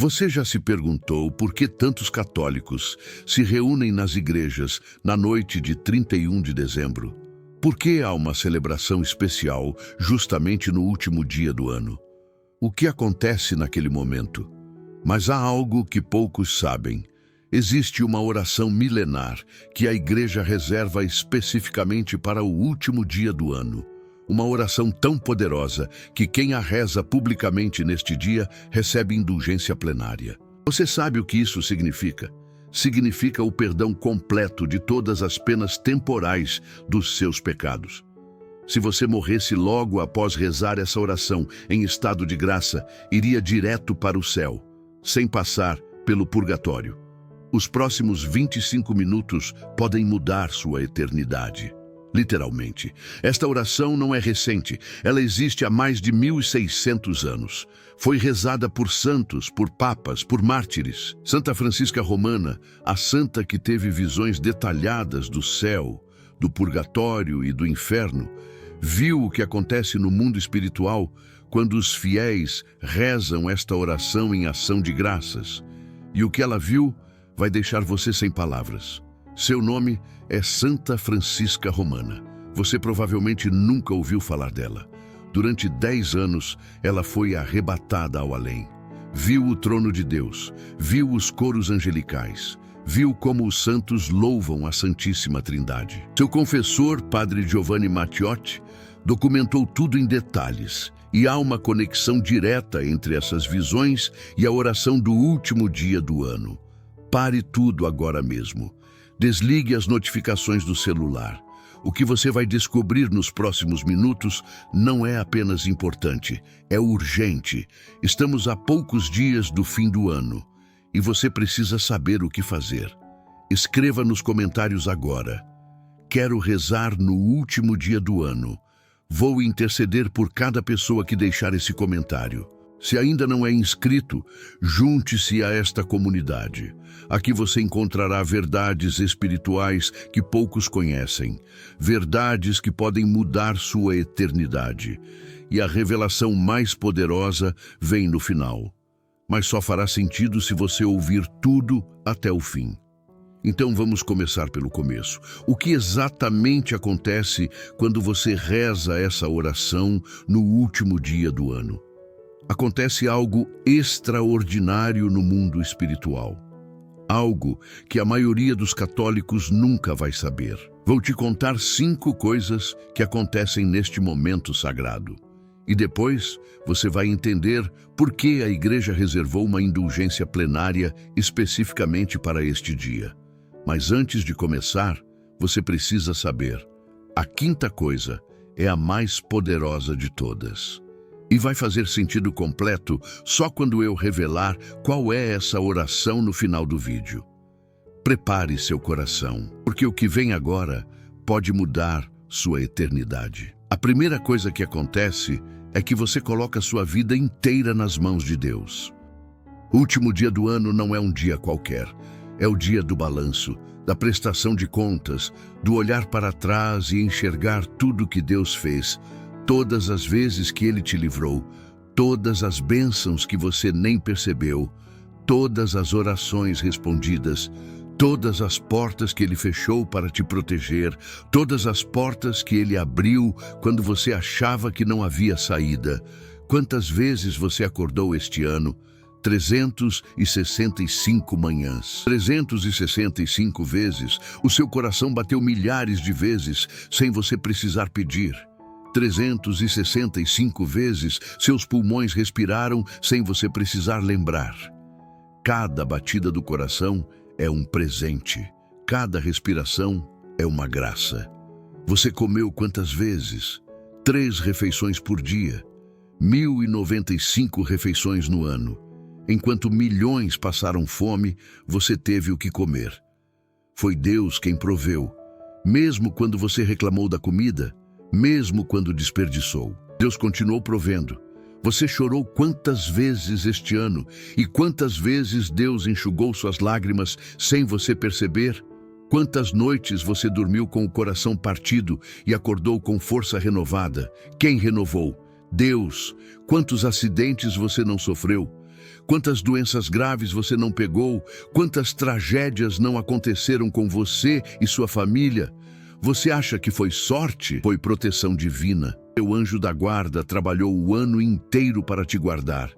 Você já se perguntou por que tantos católicos se reúnem nas igrejas na noite de 31 de dezembro? Por que há uma celebração especial justamente no último dia do ano? O que acontece naquele momento? Mas há algo que poucos sabem. Existe uma oração milenar que a igreja reserva especificamente para o último dia do ano. Uma oração tão poderosa que quem a reza publicamente neste dia recebe indulgência plenária. Você sabe o que isso significa? Significa o perdão completo de todas as penas temporais dos seus pecados. Se você morresse logo após rezar essa oração em estado de graça, iria direto para o céu, sem passar pelo purgatório. Os próximos 25 minutos podem mudar sua eternidade. Literalmente. Esta oração não é recente, ela existe há mais de 1600 anos. Foi rezada por santos, por papas, por mártires. Santa Francisca Romana, a santa que teve visões detalhadas do céu, do purgatório e do inferno, viu o que acontece no mundo espiritual quando os fiéis rezam esta oração em ação de graças. E o que ela viu vai deixar você sem palavras. Seu nome é Santa Francisca Romana. Você provavelmente nunca ouviu falar dela. Durante 10 anos, ela foi arrebatada ao além. Viu o trono de Deus, viu os coros angelicais, viu como os santos louvam a Santíssima Trindade. Seu confessor, Padre Giovanni Matteotti, documentou tudo em detalhes, e há uma conexão direta entre essas visões e a oração do último dia do ano. Pare tudo agora mesmo. Desligue as notificações do celular. O que você vai descobrir nos próximos minutos não é apenas importante, é urgente. Estamos a poucos dias do fim do ano e você precisa saber o que fazer. Escreva nos comentários agora. Quero rezar no último dia do ano. Vou interceder por cada pessoa que deixar esse comentário. Se ainda não é inscrito, junte-se a esta comunidade. Aqui você encontrará verdades espirituais que poucos conhecem, verdades que podem mudar sua eternidade. E a revelação mais poderosa vem no final. Mas só fará sentido se você ouvir tudo até o fim. Então vamos começar pelo começo. O que exatamente acontece quando você reza essa oração no último dia do ano? Acontece algo extraordinário no mundo espiritual. Algo que a maioria dos católicos nunca vai saber. Vou te contar 5 coisas que acontecem neste momento sagrado. E depois você vai entender por que a Igreja reservou uma indulgência plenária especificamente para este dia. Mas antes de começar, você precisa saber. A 5ª coisa é a mais poderosa de todas. E vai fazer sentido completo só quando eu revelar qual é essa oração no final do vídeo. Prepare seu coração, porque o que vem agora pode mudar sua eternidade. A primeira coisa que acontece é que você coloca sua vida inteira nas mãos de Deus. O último dia do ano não é um dia qualquer. É o dia do balanço, da prestação de contas, do olhar para trás e enxergar tudo que Deus fez, todas as vezes que Ele te livrou, todas as bênçãos que você nem percebeu, todas as orações respondidas, todas as portas que Ele fechou para te proteger, todas as portas que Ele abriu quando você achava que não havia saída. Quantas vezes você acordou este ano? 365 manhãs. 365 vezes, o seu coração bateu milhares de vezes sem você precisar pedir. 365 vezes, seus pulmões respiraram sem você precisar lembrar. Cada batida do coração é um presente. Cada respiração é uma graça. Você comeu quantas vezes? 3 refeições por dia. 1095 refeições no ano. Enquanto milhões passaram fome, você teve o que comer. Foi Deus quem proveu. Mesmo quando você reclamou da comida, mesmo quando desperdiçou, Deus continuou provendo. Você chorou quantas vezes este ano e quantas vezes Deus enxugou suas lágrimas sem você perceber? Quantas noites você dormiu com o coração partido e acordou com força renovada? Quem renovou? Deus. Quantos acidentes você não sofreu? Quantas doenças graves você não pegou? Quantas tragédias não aconteceram com você e sua família? Você acha que foi sorte? Foi proteção divina. O anjo da guarda trabalhou o ano inteiro para te guardar.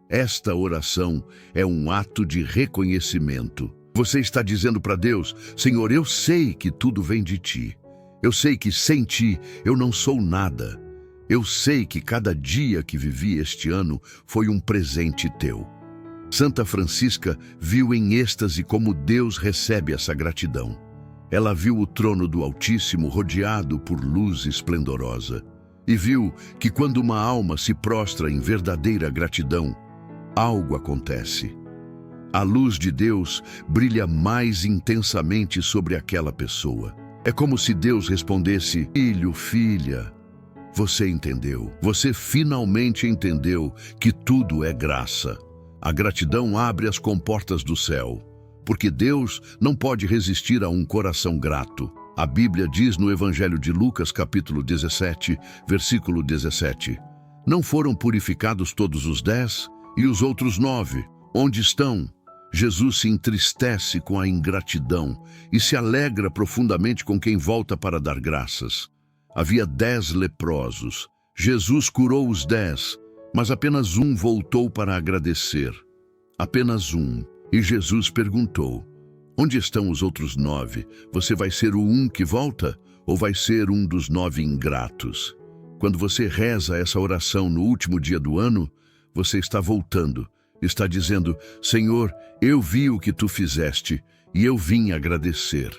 Esta oração é um ato de reconhecimento. Você está dizendo para Deus: Senhor, eu sei que tudo vem de Ti. Eu sei que sem Ti eu não sou nada. Eu sei que cada dia que vivi este ano foi um presente Teu. Santa Francisca viu em êxtase como Deus recebe essa gratidão. Ela viu o trono do Altíssimo rodeado por luz esplendorosa e viu que quando uma alma se prostra em verdadeira gratidão, algo acontece. A luz de Deus brilha mais intensamente sobre aquela pessoa. É como se Deus respondesse: filho, filha, você entendeu. Você finalmente entendeu que tudo é graça. A gratidão abre as comportas do céu, porque Deus não pode resistir a um coração grato. A Bíblia diz no Evangelho de Lucas, capítulo 17, versículo 17: Não foram purificados todos os 10? E os outros 9, onde estão? Jesus se entristece com a ingratidão e se alegra profundamente com quem volta para dar graças. Havia 10 leprosos. Jesus curou os 10, mas apenas um voltou para agradecer. Apenas um. E Jesus perguntou: onde estão os outros 9? Você vai ser o um que volta ou vai ser um dos 9 ingratos? Quando você reza essa oração no último dia do ano, você está voltando. Está dizendo: Senhor, eu vi o que Tu fizeste e eu vim agradecer.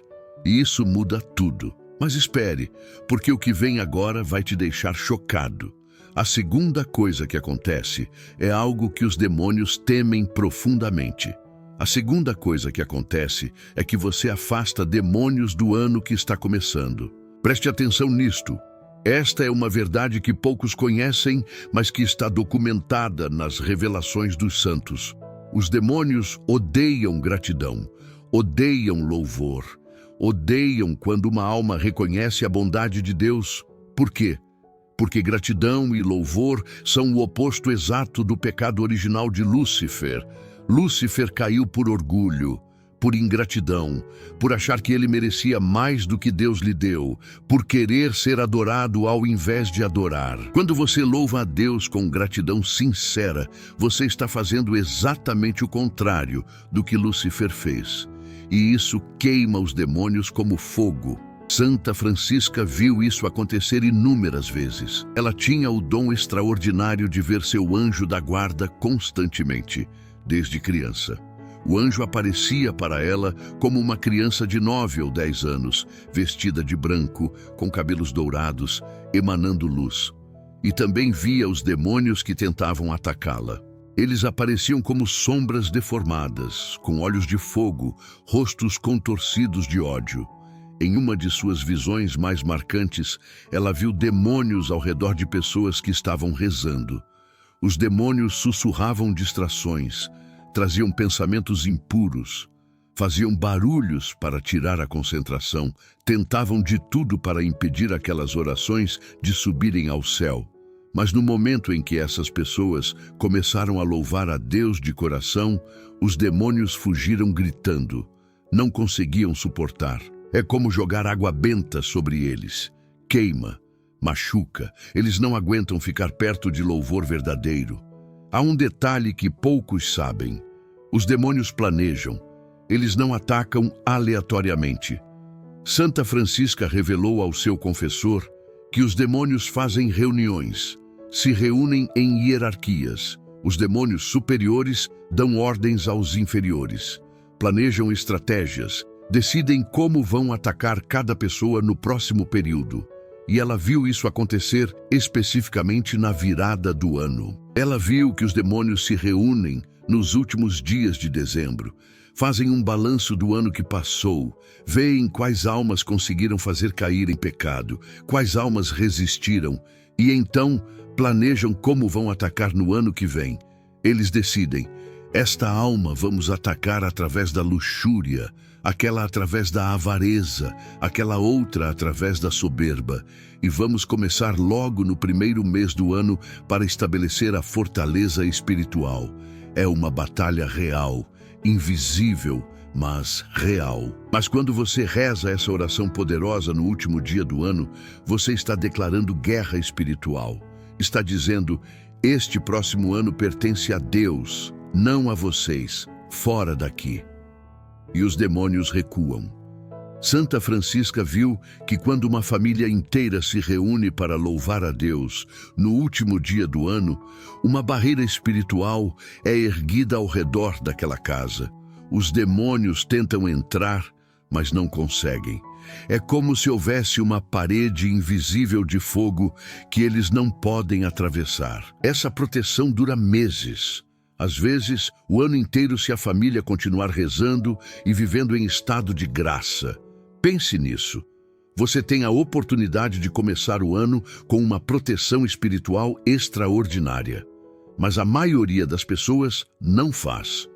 E isso muda tudo. Mas espere, porque o que vem agora vai te deixar chocado. A segunda coisa que acontece é algo que os demônios temem profundamente. A segunda coisa que acontece é que você afasta demônios do ano que está começando. Preste atenção nisto. Esta é uma verdade que poucos conhecem, mas que está documentada nas revelações dos santos. Os demônios odeiam gratidão, odeiam louvor, odeiam quando uma alma reconhece a bondade de Deus. Por quê? Porque gratidão e louvor são o oposto exato do pecado original de Lúcifer. Lúcifer caiu por orgulho, por ingratidão, por achar que ele merecia mais do que Deus lhe deu, por querer ser adorado ao invés de adorar. Quando você louva a Deus com gratidão sincera, você está fazendo exatamente o contrário do que Lúcifer fez. E isso queima os demônios como fogo. Santa Francisca viu isso acontecer inúmeras vezes. Ela tinha o dom extraordinário de ver seu anjo da guarda constantemente, desde criança. O anjo aparecia para ela como uma criança de 9 ou 10 anos, vestida de branco, com cabelos dourados, emanando luz. E também via os demônios que tentavam atacá-la. Eles apareciam como sombras deformadas, com olhos de fogo, rostos contorcidos de ódio. Em uma de suas visões mais marcantes, ela viu demônios ao redor de pessoas que estavam rezando. Os demônios sussurravam distrações, traziam pensamentos impuros, faziam barulhos para tirar a concentração, tentavam de tudo para impedir aquelas orações de subirem ao céu. Mas no momento em que essas pessoas começaram a louvar a Deus de coração, os demônios fugiram gritando. Não conseguiam suportar. É como jogar água benta sobre eles. Queima, machuca. Eles não aguentam ficar perto de louvor verdadeiro. Há um detalhe que poucos sabem. Os demônios planejam. Eles não atacam aleatoriamente. Santa Francisca revelou ao seu confessor que os demônios fazem reuniões, se reúnem em hierarquias. Os demônios superiores dão ordens aos inferiores, planejam estratégias, decidem como vão atacar cada pessoa no próximo período. E ela viu isso acontecer especificamente na virada do ano. Ela viu que os demônios se reúnem nos últimos dias de dezembro, fazem um balanço do ano que passou, veem quais almas conseguiram fazer cair em pecado, quais almas resistiram, e então planejam como vão atacar no ano que vem. Eles decidem: esta alma vamos atacar através da luxúria, aquela através da avareza, aquela outra através da soberba, e vamos começar logo no primeiro mês do ano para estabelecer a fortaleza espiritual. É uma batalha real, invisível, mas real. Mas quando você reza essa oração poderosa no último dia do ano, você está declarando guerra espiritual. Está dizendo: este próximo ano pertence a Deus, não a vocês, fora daqui. E os demônios recuam. Santa Francisca viu que quando uma família inteira se reúne para louvar a Deus no último dia do ano, uma barreira espiritual é erguida ao redor daquela casa. Os demônios tentam entrar, mas não conseguem. É como se houvesse uma parede invisível de fogo que eles não podem atravessar. Essa proteção dura meses. Às vezes, o ano inteiro, se a família continuar rezando e vivendo em estado de graça. Pense nisso. Você tem a oportunidade de começar o ano com uma proteção espiritual extraordinária. Mas a maioria das pessoas não faz.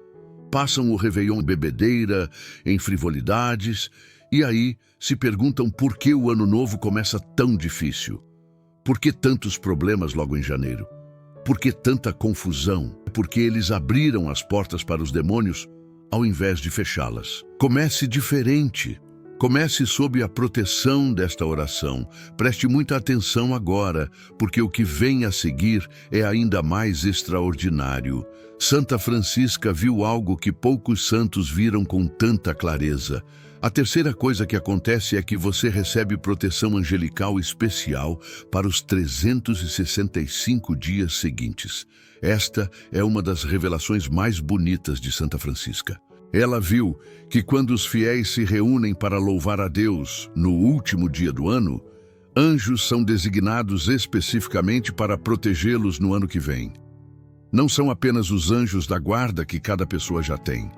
Passam o Réveillon em bebedeira, em frivolidades, e aí se perguntam por que o ano novo começa tão difícil. Por que tantos problemas logo em janeiro? Por que tanta confusão? Porque eles abriram as portas para os demônios ao invés de fechá-las. Comece diferente. Comece sob a proteção desta oração. Preste muita atenção agora, porque o que vem a seguir é ainda mais extraordinário. Santa Francisca viu algo que poucos santos viram com tanta clareza. A terceira coisa que acontece é que você recebe proteção angelical especial para os 365 dias seguintes. Esta é uma das revelações mais bonitas de Santa Francisca. Ela viu que quando os fiéis se reúnem para louvar a Deus no último dia do ano, anjos são designados especificamente para protegê-los no ano que vem. Não são apenas os anjos da guarda que cada pessoa já tem.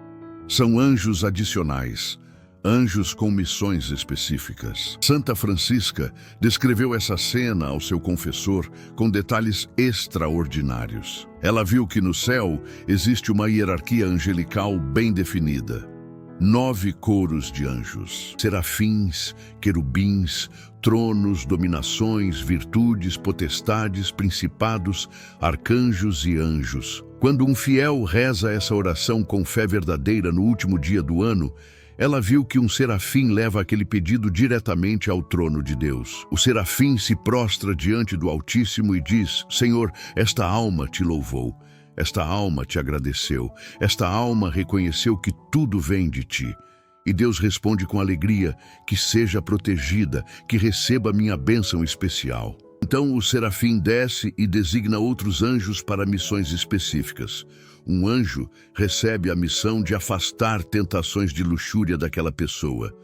São anjos adicionais, anjos com missões específicas. Santa Francisca descreveu essa cena ao seu confessor com detalhes extraordinários. Ela viu que no céu existe uma hierarquia angelical bem definida. 9 coros de anjos, serafins, querubins, tronos, dominações, virtudes, potestades, principados, arcanjos e anjos. Quando um fiel reza essa oração com fé verdadeira no último dia do ano, ela viu que um serafim leva aquele pedido diretamente ao trono de Deus. O serafim se prostra diante do Altíssimo e diz: Senhor, esta alma te louvou, esta alma te agradeceu, esta alma reconheceu que tudo vem de ti. E Deus responde com alegria: que seja protegida, que receba minha bênção especial. Então o serafim desce e designa outros anjos para missões específicas. Um anjo recebe a missão de afastar tentações de luxúria daquela pessoa.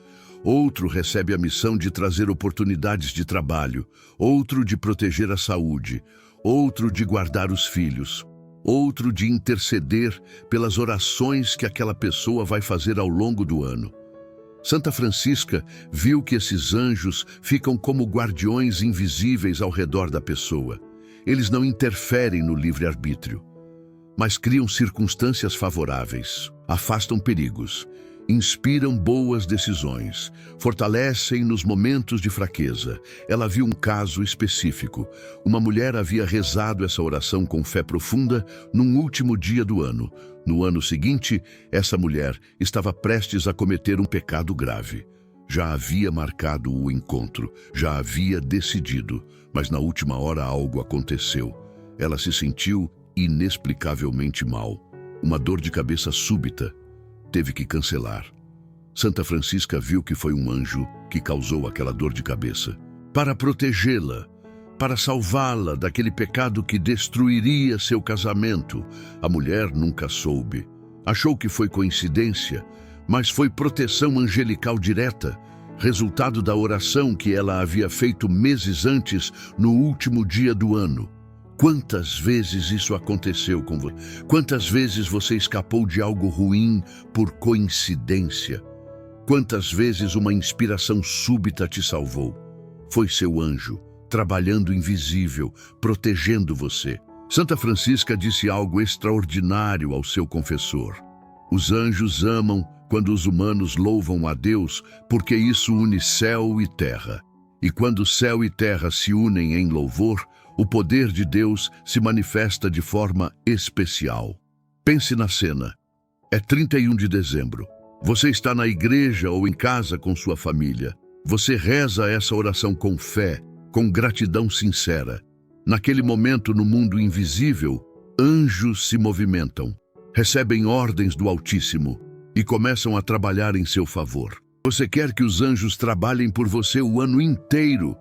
Outro recebe a missão de trazer oportunidades de trabalho. Outro de proteger a saúde. Outro de guardar os filhos. Outro de interceder pelas orações que aquela pessoa vai fazer ao longo do ano. Santa Francisca viu que esses anjos ficam como guardiões invisíveis ao redor da pessoa. Eles não interferem no livre-arbítrio, mas criam circunstâncias favoráveis, afastam perigos, inspiram boas decisões, fortalecem nos momentos de fraqueza. Ela viu um caso específico. Uma mulher havia rezado essa oração com fé profunda num último dia do ano. No ano seguinte, essa mulher estava prestes a cometer um pecado grave. Já havia marcado o encontro, já havia decidido, mas na última hora algo aconteceu. Ela se sentiu inexplicavelmente mal. Uma dor de cabeça súbita. Teve que cancelar. Santa Francisca viu que foi um anjo que causou aquela dor de cabeça. Para protegê-la, para salvá-la daquele pecado que destruiria seu casamento, a mulher nunca soube. Achou que foi coincidência, mas foi proteção angelical direta, resultado da oração que ela havia feito meses antes, no último dia do ano. Quantas vezes isso aconteceu com você? Quantas vezes você escapou de algo ruim por coincidência? Quantas vezes uma inspiração súbita te salvou? Foi seu anjo, trabalhando invisível, protegendo você. Santa Francisca disse algo extraordinário ao seu confessor. Os anjos amam quando os humanos louvam a Deus, porque isso une céu e terra. E quando céu e terra se unem em louvor, o poder de Deus se manifesta de forma especial. Pense na cena. É 31 de dezembro. Você está na igreja ou em casa com sua família. Você reza essa oração com fé, com gratidão sincera. Naquele momento, no mundo invisível, anjos se movimentam, recebem ordens do Altíssimo e começam a trabalhar em seu favor. Você quer que os anjos trabalhem por você o ano inteiro?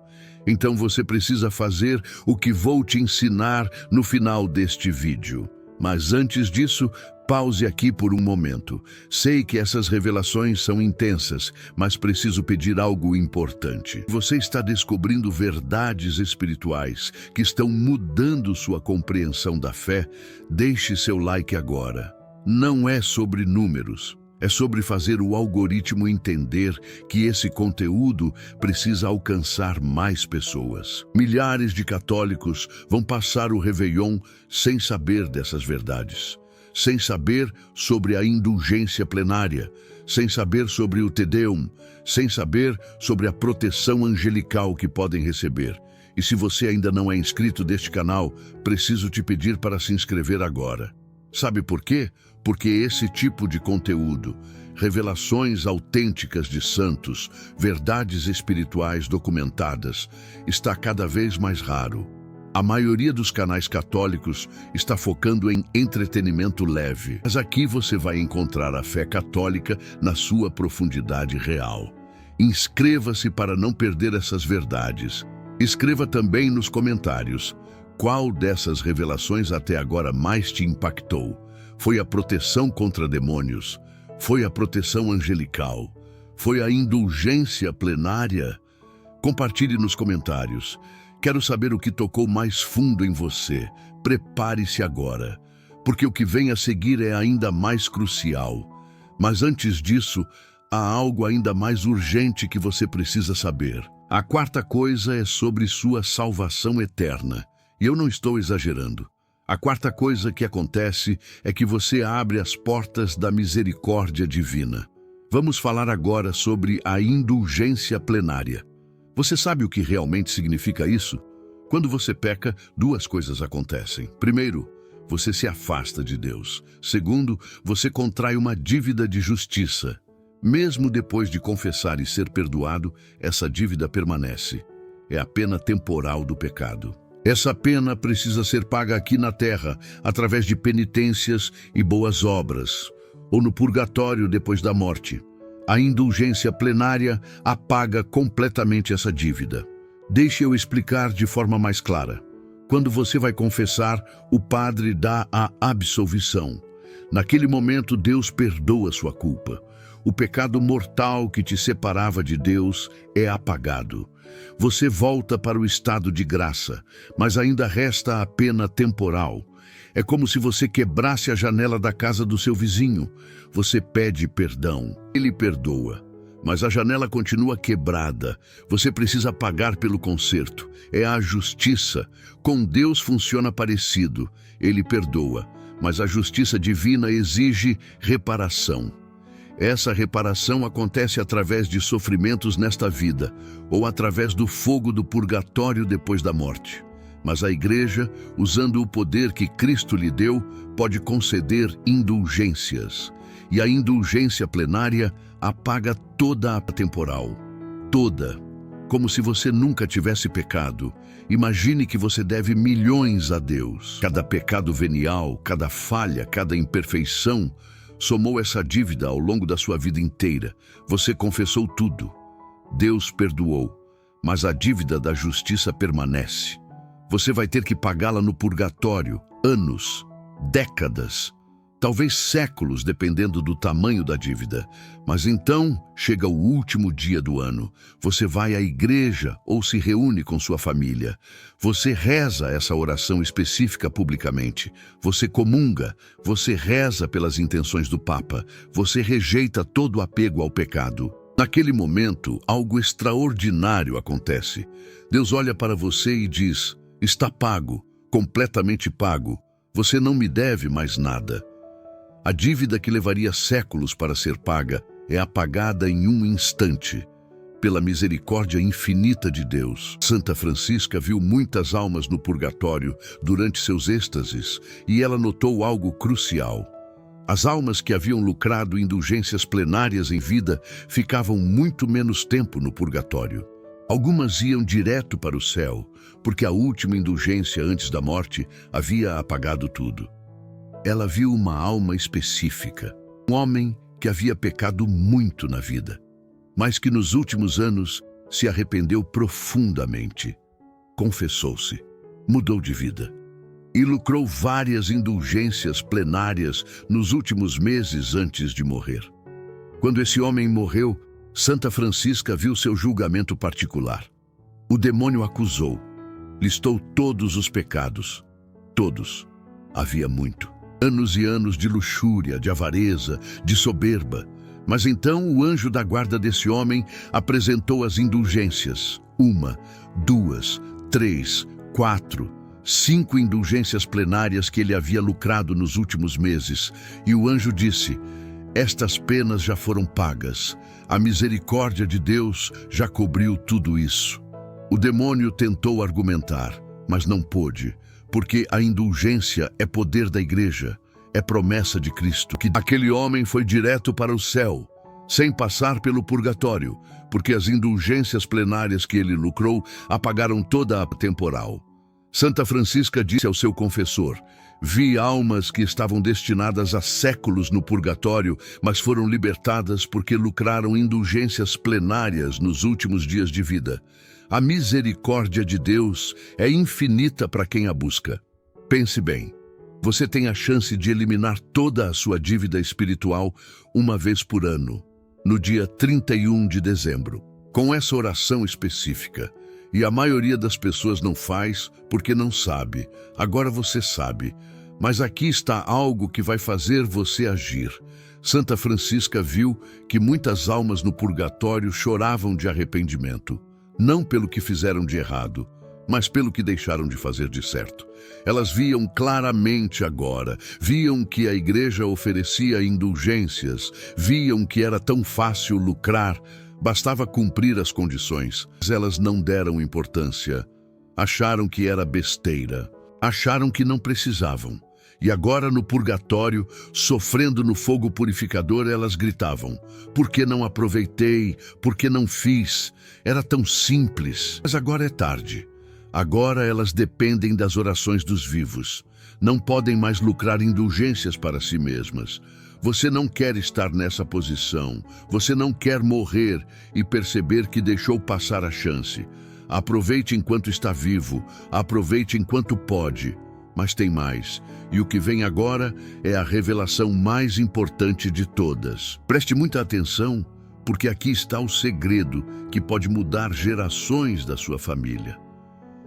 Então você precisa fazer o que vou te ensinar no final deste vídeo. Mas antes disso, pause aqui por um momento. Sei que essas revelações são intensas, mas preciso pedir algo importante. Você está descobrindo verdades espirituais que estão mudando sua compreensão da fé? Deixe seu like agora. Não é sobre números. É sobre fazer o algoritmo entender que esse conteúdo precisa alcançar mais pessoas. Milhares de católicos vão passar o Réveillon sem saber dessas verdades, sem saber sobre a indulgência plenária, sem saber sobre o Te Deum, sem saber sobre a proteção angelical que podem receber. E se você ainda não é inscrito deste canal, preciso te pedir para se inscrever agora. Sabe por quê? Porque esse tipo de conteúdo, revelações autênticas de santos, verdades espirituais documentadas, está cada vez mais raro. A maioria dos canais católicos está focando em entretenimento leve, mas aqui você vai encontrar a fé católica na sua profundidade real. Inscreva-se para não perder essas verdades. Escreva também nos comentários qual dessas revelações até agora mais te impactou. Foi a proteção contra demônios? Foi a proteção angelical? Foi a indulgência plenária? Compartilhe nos comentários. Quero saber o que tocou mais fundo em você. Prepare-se agora, porque o que vem a seguir é ainda mais crucial. Mas antes disso, há algo ainda mais urgente que você precisa saber. A quarta coisa é sobre sua salvação eterna. E eu não estou exagerando. A quarta coisa que acontece é que você abre as portas da misericórdia divina. Vamos falar agora sobre a indulgência plenária. Você sabe o que realmente significa isso? Quando você peca, duas coisas acontecem. Primeiro, você se afasta de Deus. Segundo, você contrai uma dívida de justiça. Mesmo depois de confessar e ser perdoado, essa dívida permanece. É a pena temporal do pecado. Essa pena precisa ser paga aqui na terra, através de penitências e boas obras, ou no purgatório depois da morte. A indulgência plenária apaga completamente essa dívida. Deixe eu explicar de forma mais clara. Quando você vai confessar, o padre dá a absolvição. Naquele momento, Deus perdoa sua culpa. O pecado mortal que te separava de Deus é apagado. Você volta para o estado de graça, mas ainda resta a pena temporal. É como se você quebrasse a janela da casa do seu vizinho. Você pede perdão, ele perdoa, mas a janela continua quebrada. Você precisa pagar pelo conserto. É a justiça. Com Deus funciona parecido. Ele perdoa, mas a justiça divina exige reparação. Essa reparação acontece através de sofrimentos nesta vida, ou através do fogo do purgatório depois da morte. Mas a igreja, usando o poder que Cristo lhe deu, pode conceder indulgências. E a indulgência plenária apaga toda a temporal. Toda. Como se você nunca tivesse pecado. Imagine que você deve milhões a Deus. Cada pecado venial, cada falha, cada imperfeição somou essa dívida ao longo da sua vida inteira. Você confessou tudo. Deus perdoou, mas a dívida da justiça permanece. Você vai ter que pagá-la no purgatório, anos, décadas, talvez séculos, dependendo do tamanho da dívida. Mas então chega o último dia do ano. Você vai à igreja ou se reúne com sua família. Você reza essa oração específica publicamente. Você comunga, você reza pelas intenções do Papa. Você rejeita todo apego ao pecado. Naquele momento, algo extraordinário acontece. Deus olha para você e diz: está pago, completamente pago. Você não me deve mais nada. A dívida que levaria séculos para ser paga é apagada em um instante, pela misericórdia infinita de Deus. Santa Francisca viu muitas almas no purgatório durante seus êxtases e ela notou algo crucial. As almas que haviam lucrado indulgências plenárias em vida ficavam muito menos tempo no purgatório. Algumas iam direto para o céu, porque a última indulgência antes da morte havia apagado tudo. Ela viu uma alma específica, um homem que havia pecado muito na vida, mas que nos últimos anos se arrependeu profundamente. Confessou-se, mudou de vida e lucrou várias indulgências plenárias nos últimos meses antes de morrer. Quando esse homem morreu, Santa Francisca viu seu julgamento particular. O demônio acusou, listou todos os pecados. Todos. Havia muito. Anos e anos de luxúria, de avareza, de soberba. Mas então o anjo da guarda desse homem apresentou as indulgências. 1, 2, 3, 4, 5 indulgências plenárias que ele havia lucrado nos últimos meses. E o anjo disse: estas penas já foram pagas. A misericórdia de Deus já cobriu tudo isso. O demônio tentou argumentar, mas não pôde, porque a indulgência é poder da igreja, é promessa de Cristo, que aquele homem foi direto para o céu, sem passar pelo purgatório, porque as indulgências plenárias que ele lucrou apagaram toda a temporal. Santa Francisca disse ao seu confessor: vi almas que estavam destinadas a séculos no purgatório, mas foram libertadas porque lucraram indulgências plenárias nos últimos dias de vida. A misericórdia de Deus é infinita para quem a busca. Pense bem, você tem a chance de eliminar toda a sua dívida espiritual uma vez por ano, no dia 31 de dezembro, com essa oração específica. E a maioria das pessoas não faz porque não sabe. Agora você sabe. Mas aqui está algo que vai fazer você agir. Santa Francisca viu que muitas almas no purgatório choravam de arrependimento. Não pelo que fizeram de errado, mas pelo que deixaram de fazer de certo. Elas viam claramente agora, viam que a igreja oferecia indulgências, viam que era tão fácil lucrar, bastava cumprir as condições. Mas elas não deram importância. Acharam que era besteira. Acharam que não precisavam. E agora no purgatório, sofrendo no fogo purificador, elas gritavam: por que não aproveitei? Por que não fiz? Era tão simples. Mas agora é tarde. Agora elas dependem das orações dos vivos. Não podem mais lucrar indulgências para si mesmas. Você não quer estar nessa posição. Você não quer morrer e perceber que deixou passar a chance. Aproveite enquanto está vivo. Aproveite enquanto pode. Mas tem mais. E o que vem agora é a revelação mais importante de todas. Preste muita atenção, porque aqui está o segredo que pode mudar gerações da sua família.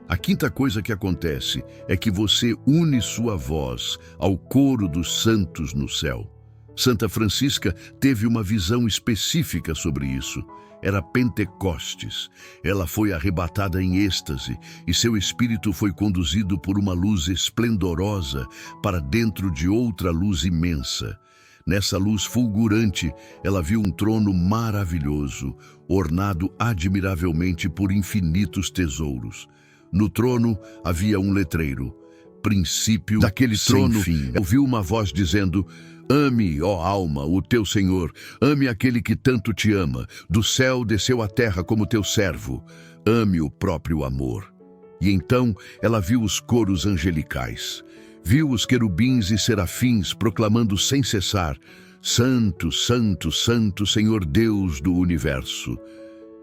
A quinta coisa que acontece é que você une sua voz ao coro dos santos no céu. Santa Francisca teve uma visão específica sobre isso. Era Pentecostes. Ela foi arrebatada em êxtase e seu espírito foi conduzido por uma luz esplendorosa para dentro de outra luz imensa. Nessa luz fulgurante, ela viu um trono maravilhoso, ornado admiravelmente por infinitos tesouros. No trono havia um letreiro: princípio daquele trono. Ouviu uma voz dizendo: ame, ó alma, o teu Senhor, ame aquele que tanto te ama, do céu desceu à terra como teu servo, ame o próprio amor. E então ela viu os coros angelicais, viu os querubins e serafins proclamando sem cessar: Santo, Santo, Santo, Senhor Deus do universo.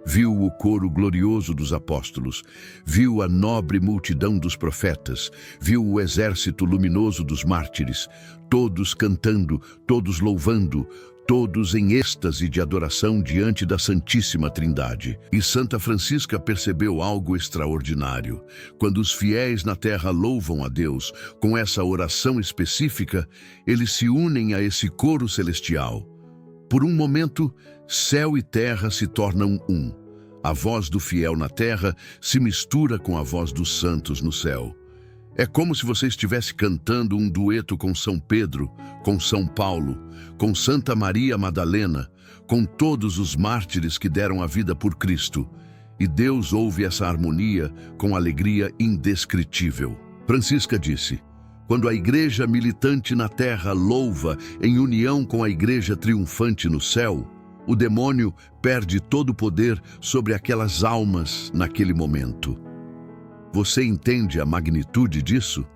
Viu o coro glorioso dos apóstolos, viu a nobre multidão dos profetas, viu o exército luminoso dos mártires, todos cantando, todos louvando, todos em êxtase de adoração diante da Santíssima Trindade. E Santa Francisca percebeu algo extraordinário. Quando os fiéis na terra louvam a Deus com essa oração específica, eles se unem a esse coro celestial. Por um momento, céu e terra se tornam um. A voz do fiel na terra se mistura com a voz dos santos no céu. É como se você estivesse cantando um dueto com São Pedro, com São Paulo, com Santa Maria Madalena, com todos os mártires que deram a vida por Cristo. E Deus ouve essa harmonia com alegria indescritível. Francisca disse: Quando a igreja militante na terra louva em união com a igreja triunfante no céu, o demônio perde todo o poder sobre aquelas almas naquele momento. Você entende a magnitude disso?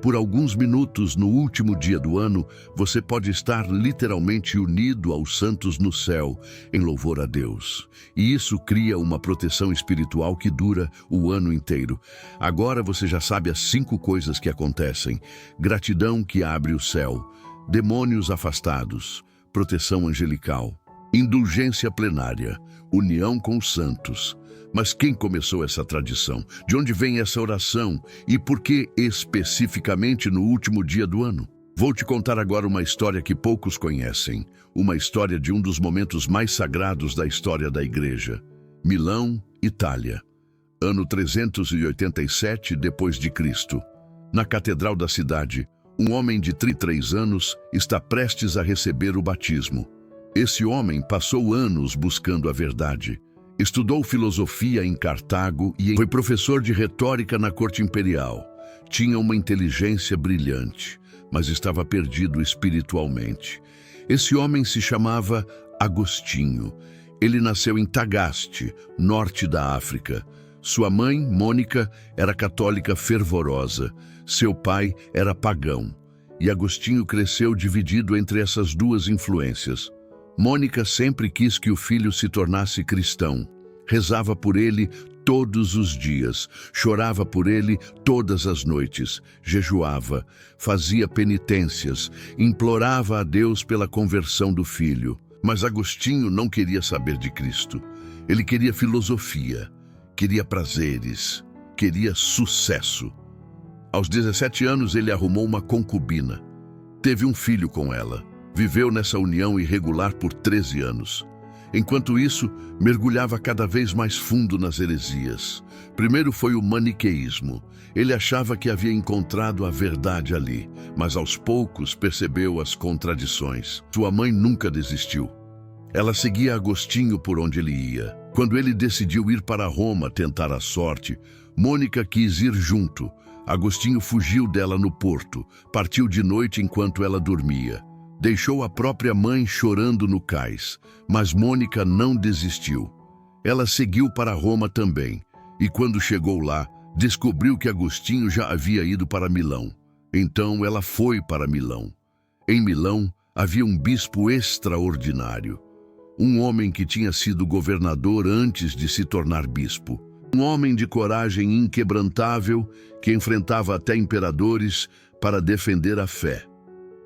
Por alguns minutos no último dia do ano, você pode estar literalmente unido aos santos no céu, em louvor a Deus. E isso cria uma proteção espiritual que dura o ano inteiro. Agora você já sabe as 5 coisas que acontecem: gratidão que abre o céu, demônios afastados, proteção angelical, indulgência plenária, união com os santos. Mas quem começou essa tradição? De onde vem essa oração? E por que especificamente no último dia do ano? Vou te contar agora uma história que poucos conhecem. Uma história de um dos momentos mais sagrados da história da igreja. Milão, Itália. Ano 387 depois de Cristo. Na catedral da cidade, um homem de 33 anos está prestes a receber o batismo. Esse homem passou anos buscando a verdade. Estudou filosofia em Cartago e foi professor de retórica na corte imperial. Tinha uma inteligência brilhante, mas estava perdido espiritualmente. Esse homem se chamava Agostinho. Ele nasceu em Tagaste, norte da África. Sua mãe, Mônica, era católica fervorosa. Seu pai era pagão. E Agostinho cresceu dividido entre essas duas influências. Mônica sempre quis que o filho se tornasse cristão. Rezava por ele todos os dias, chorava por ele todas as noites, jejuava, fazia penitências, implorava a Deus pela conversão do filho. Mas Agostinho não queria saber de Cristo. Ele queria filosofia, queria prazeres, queria sucesso. Aos 17 anos ele arrumou uma concubina. Teve um filho com ela. Viveu nessa união irregular por 13 anos. Enquanto isso, mergulhava cada vez mais fundo nas heresias. Primeiro foi o maniqueísmo. Ele achava que havia encontrado a verdade ali, mas aos poucos percebeu as contradições. Sua mãe nunca desistiu. Ela seguia Agostinho por onde ele ia. Quando ele decidiu ir para Roma tentar a sorte, Mônica quis ir junto. Agostinho fugiu dela no porto, partiu de noite enquanto ela dormia. Deixou a própria mãe chorando no cais, mas Mônica não desistiu. Ela seguiu para Roma também, e quando chegou lá, descobriu que Agostinho já havia ido para Milão. Então ela foi para Milão. Em Milão havia um bispo extraordinário, um homem que tinha sido governador antes de se tornar bispo, um homem de coragem inquebrantável que enfrentava até imperadores para defender a fé.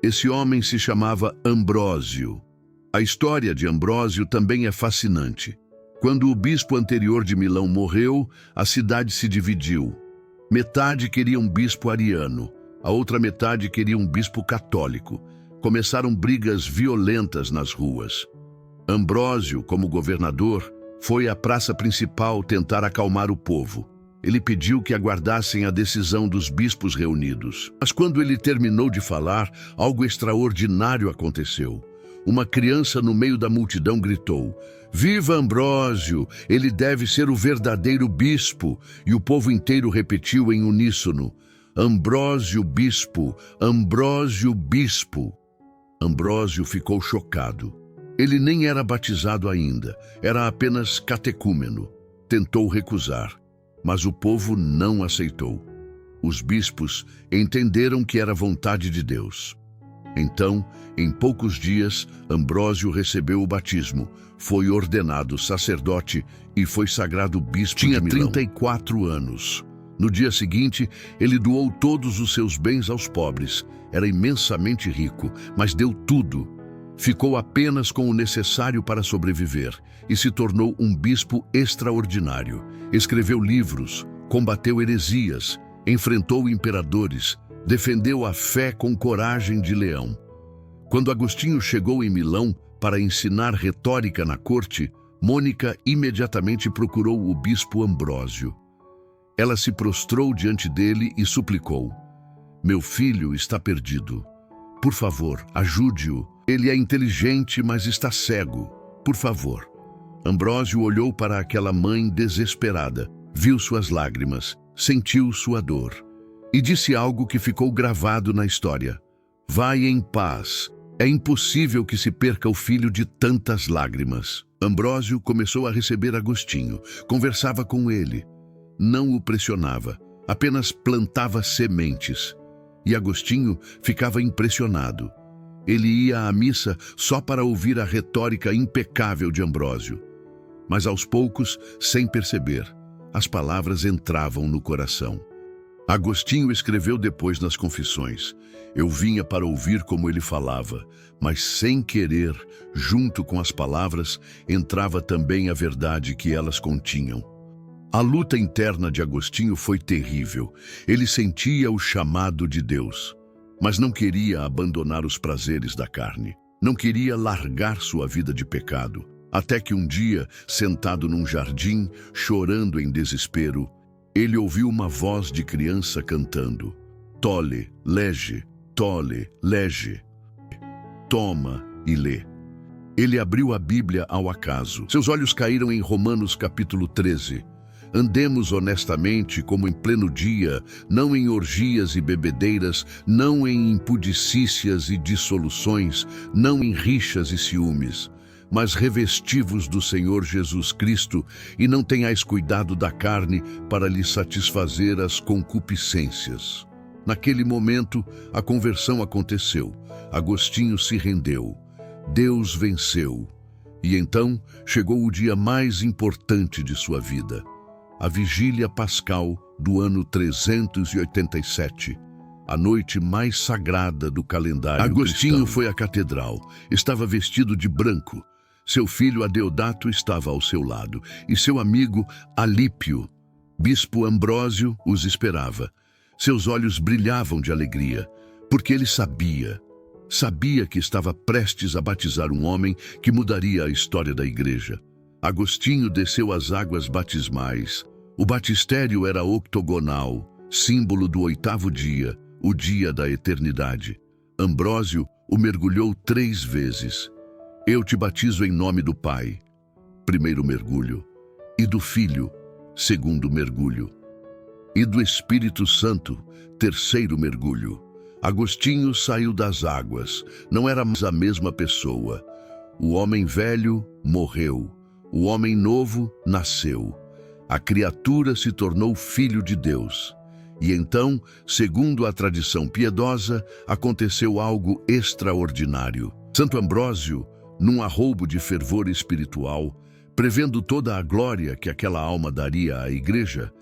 Esse homem se chamava Ambrósio. A história de Ambrósio também é fascinante. Quando o bispo anterior de Milão morreu, a cidade se dividiu. Metade queria um bispo ariano, a outra metade queria um bispo católico. Começaram brigas violentas nas ruas. Ambrósio, como governador, foi à praça principal tentar acalmar o povo. Ele pediu que aguardassem a decisão dos bispos reunidos. Mas quando ele terminou de falar, algo extraordinário aconteceu. Uma criança no meio da multidão gritou: "Viva Ambrósio! Ele deve ser o verdadeiro bispo!" E o povo inteiro repetiu em uníssono: "Ambrósio bispo! Ambrósio bispo!" Ambrósio ficou chocado. Ele nem era batizado ainda, era apenas catecúmeno. Tentou recusar, mas o povo não aceitou. Os bispos entenderam que era vontade de Deus. Então, em poucos dias, Ambrósio recebeu o batismo, foi ordenado sacerdote e foi sagrado bispo de Milão. Tinha 34 anos. No dia seguinte, ele doou todos os seus bens aos pobres. Era imensamente rico, mas deu tudo. Ficou apenas com o necessário para sobreviver e se tornou um bispo extraordinário. Escreveu livros, combateu heresias, enfrentou imperadores, defendeu a fé com coragem de leão. Quando Agostinho chegou em Milão para ensinar retórica na corte, Mônica imediatamente procurou o bispo Ambrósio. Ela se prostrou diante dele e suplicou: "Meu filho está perdido. Por favor, ajude-o. Ele é inteligente, mas está cego. Por favor." Ambrósio olhou para aquela mãe desesperada, viu suas lágrimas, sentiu sua dor. e disse algo que ficou gravado na história. Vai em paz. É impossível que se perca o filho de tantas lágrimas. Ambrósio começou a receber Agostinho, conversava com ele. Não o pressionava, apenas plantava sementes. E Agostinho ficava impressionado. Ele ia à missa só para ouvir a retórica impecável de Ambrósio. Mas aos poucos, sem perceber, as palavras entravam no coração. Agostinho escreveu depois nas Confissões: eu vinha para ouvir como ele falava, mas sem querer, junto com as palavras, entrava também a verdade que elas continham. A luta interna de Agostinho foi terrível. Ele sentia o chamado de Deus, mas não queria abandonar os prazeres da carne. Não queria largar sua vida de pecado. Até que um dia, sentado num jardim, chorando em desespero, ele ouviu uma voz de criança cantando: Tole, lege, toma e lê. Ele abriu a Bíblia ao acaso. Seus olhos caíram em Romanos capítulo 13. Andemos honestamente como em pleno dia, não em orgias e bebedeiras, não em impudicícias e dissoluções, não em rixas e ciúmes, mas revestivos do Senhor Jesus Cristo, e não tenhais cuidado da carne para lhe satisfazer as concupiscências. Naquele momento, a conversão aconteceu. Agostinho se rendeu. Deus venceu. E então chegou o dia mais importante de sua vida. A vigília pascal do ano 387. A noite mais sagrada do calendário Agostinho cristão. Foi à catedral. Estava vestido de branco. Seu filho Adeodato estava ao seu lado, e seu amigo Alípio, bispo Ambrósio, os esperava. Seus olhos brilhavam de alegria, porque ele sabia que estava prestes a batizar um homem que mudaria a história da igreja. Agostinho desceu as águas batismais. O batistério era octogonal, símbolo do 8º dia, o dia da eternidade. Ambrósio o mergulhou 3 vezes. Eu te batizo em nome do Pai, primeiro mergulho, e do Filho, segundo mergulho, e do Espírito Santo, terceiro mergulho. Agostinho saiu das águas, não era mais a mesma pessoa. O homem velho morreu, o homem novo nasceu. A criatura se tornou filho de Deus. E então, segundo a tradição piedosa, aconteceu algo extraordinário. Santo Ambrósio, num arroubo de fervor espiritual, prevendo toda a glória que aquela alma daria à igreja,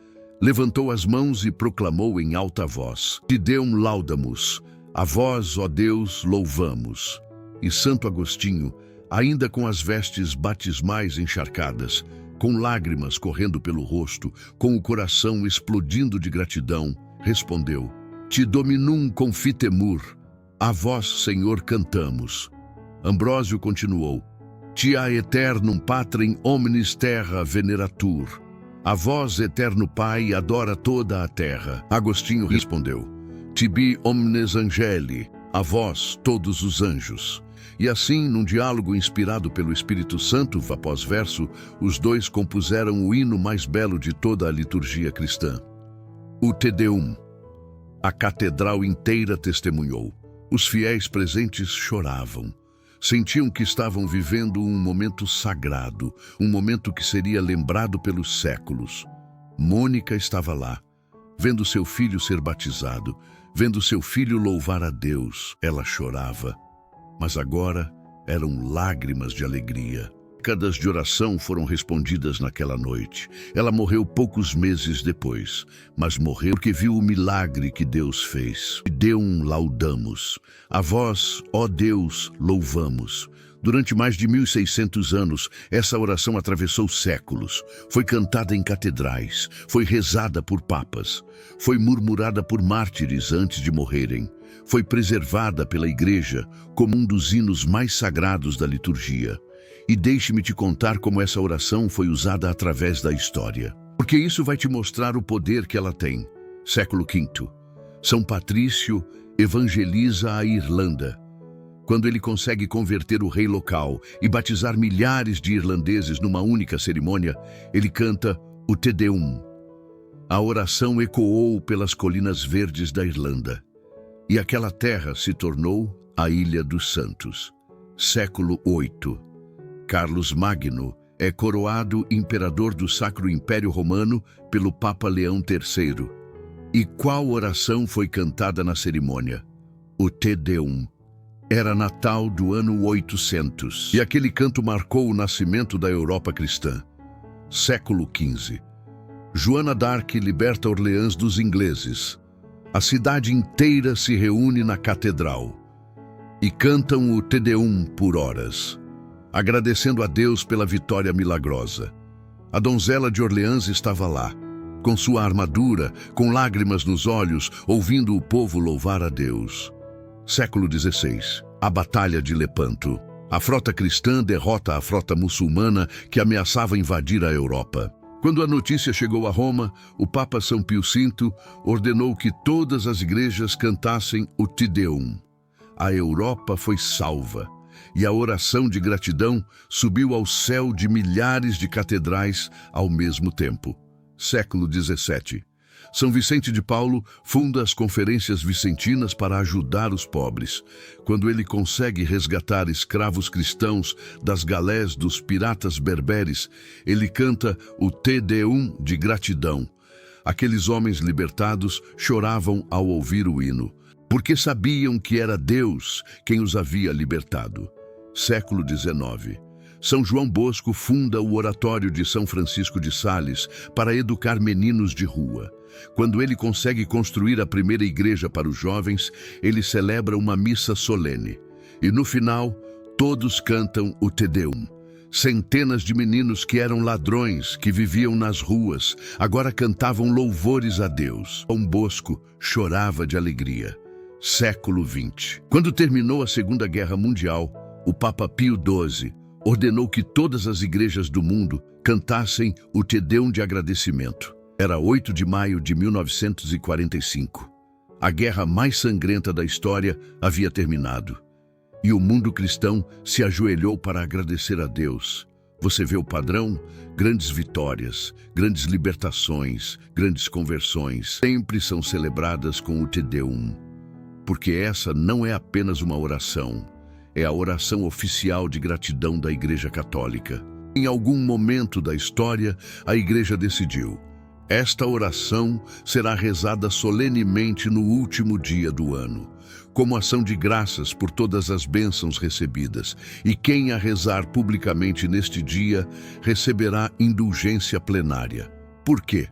levantou as mãos e proclamou em alta voz: Te Deum laudamus, a vós, ó Deus, louvamos. E Santo Agostinho, ainda com as vestes batismais encharcadas, com lágrimas correndo pelo rosto, com o coração explodindo de gratidão, respondeu: Te dominum confitemur, a vós, Senhor, cantamos. Ambrósio continuou: Te a eternum patrem omnis terra veneratur. A vós, eterno Pai, adora toda a terra. Agostinho respondeu: Tibi omnes angeli, a vós, todos os anjos. E assim, num diálogo inspirado pelo Espírito Santo, após verso, os dois compuseram o hino mais belo de toda a liturgia cristã, o Te Deum. A catedral inteira testemunhou. Os fiéis presentes choravam. Sentiam que estavam vivendo um momento sagrado, um momento que seria lembrado pelos séculos. Mônica estava lá, vendo seu filho ser batizado, vendo seu filho louvar a Deus. Ela chorava, mas agora eram lágrimas de alegria. Décadas de oração foram respondidas naquela noite. Ela morreu poucos meses depois, mas morreu porque viu o milagre que Deus fez. Deum laudamos. A vós, ó Deus, louvamos. Durante mais de 1600 anos, essa oração atravessou séculos. Foi cantada em catedrais, foi rezada por papas, foi murmurada por mártires antes de morrerem. Foi preservada pela Igreja como um dos hinos mais sagrados da liturgia. E deixe-me te contar como essa oração foi usada através da história, porque isso vai te mostrar o poder que ela tem. Século V. São Patrício evangeliza a Irlanda. Quando ele consegue converter o rei local e batizar milhares de irlandeses numa única cerimônia, ele canta o Te Deum. A oração ecoou pelas colinas verdes da Irlanda. E aquela terra se tornou a Ilha dos Santos. Século VIII. Carlos Magno é coroado imperador do Sacro Império Romano pelo Papa Leão III. E qual oração foi cantada na cerimônia? O Te Deum. Era Natal do ano 800, e aquele canto marcou o nascimento da Europa cristã. Século XV. Joana d'Arc liberta Orleans dos ingleses. A cidade inteira se reúne na catedral e cantam o Te Deum por horas, agradecendo a Deus pela vitória milagrosa. A donzela de Orleans estava lá, com sua armadura, com lágrimas nos olhos, ouvindo o povo louvar a Deus. Século XVI. A Batalha de Lepanto. A frota cristã derrota a frota muçulmana que ameaçava invadir a Europa. Quando a notícia chegou a Roma, o Papa São Pio V ordenou que todas as igrejas cantassem o Te Deum. A Europa foi salva, e a oração de gratidão subiu ao céu de milhares de catedrais ao mesmo tempo. Século XVII. São Vicente de Paulo funda as Conferências Vicentinas para ajudar os pobres. Quando ele consegue resgatar escravos cristãos das galés dos piratas berberes, ele canta o Te Deum de gratidão. Aqueles homens libertados choravam ao ouvir o hino, porque sabiam que era Deus quem os havia libertado. Século XIX. São João Bosco funda o Oratório de São Francisco de Sales para educar meninos de rua. Quando ele consegue construir a primeira igreja para os jovens, ele celebra uma missa solene. E no final, todos cantam o Te Deum. Centenas de meninos que eram ladrões, que viviam nas ruas, agora cantavam louvores a Deus. João Bosco chorava de alegria. Século XX. Quando terminou a Segunda Guerra Mundial, o Papa Pio XII ordenou que todas as igrejas do mundo cantassem o Te Deum de agradecimento. Era 8 de maio de 1945. A guerra mais sangrenta da história havia terminado. E o mundo cristão se ajoelhou para agradecer a Deus. Você vê o padrão? Grandes vitórias, grandes libertações, grandes conversões sempre são celebradas com o Te Deum. Porque essa não é apenas uma oração. É a oração oficial de gratidão da Igreja Católica. Em algum momento da história, a Igreja decidiu: esta oração será rezada solenemente no último dia do ano, como ação de graças por todas as bênçãos recebidas. E quem a rezar publicamente neste dia receberá indulgência plenária. Por quê?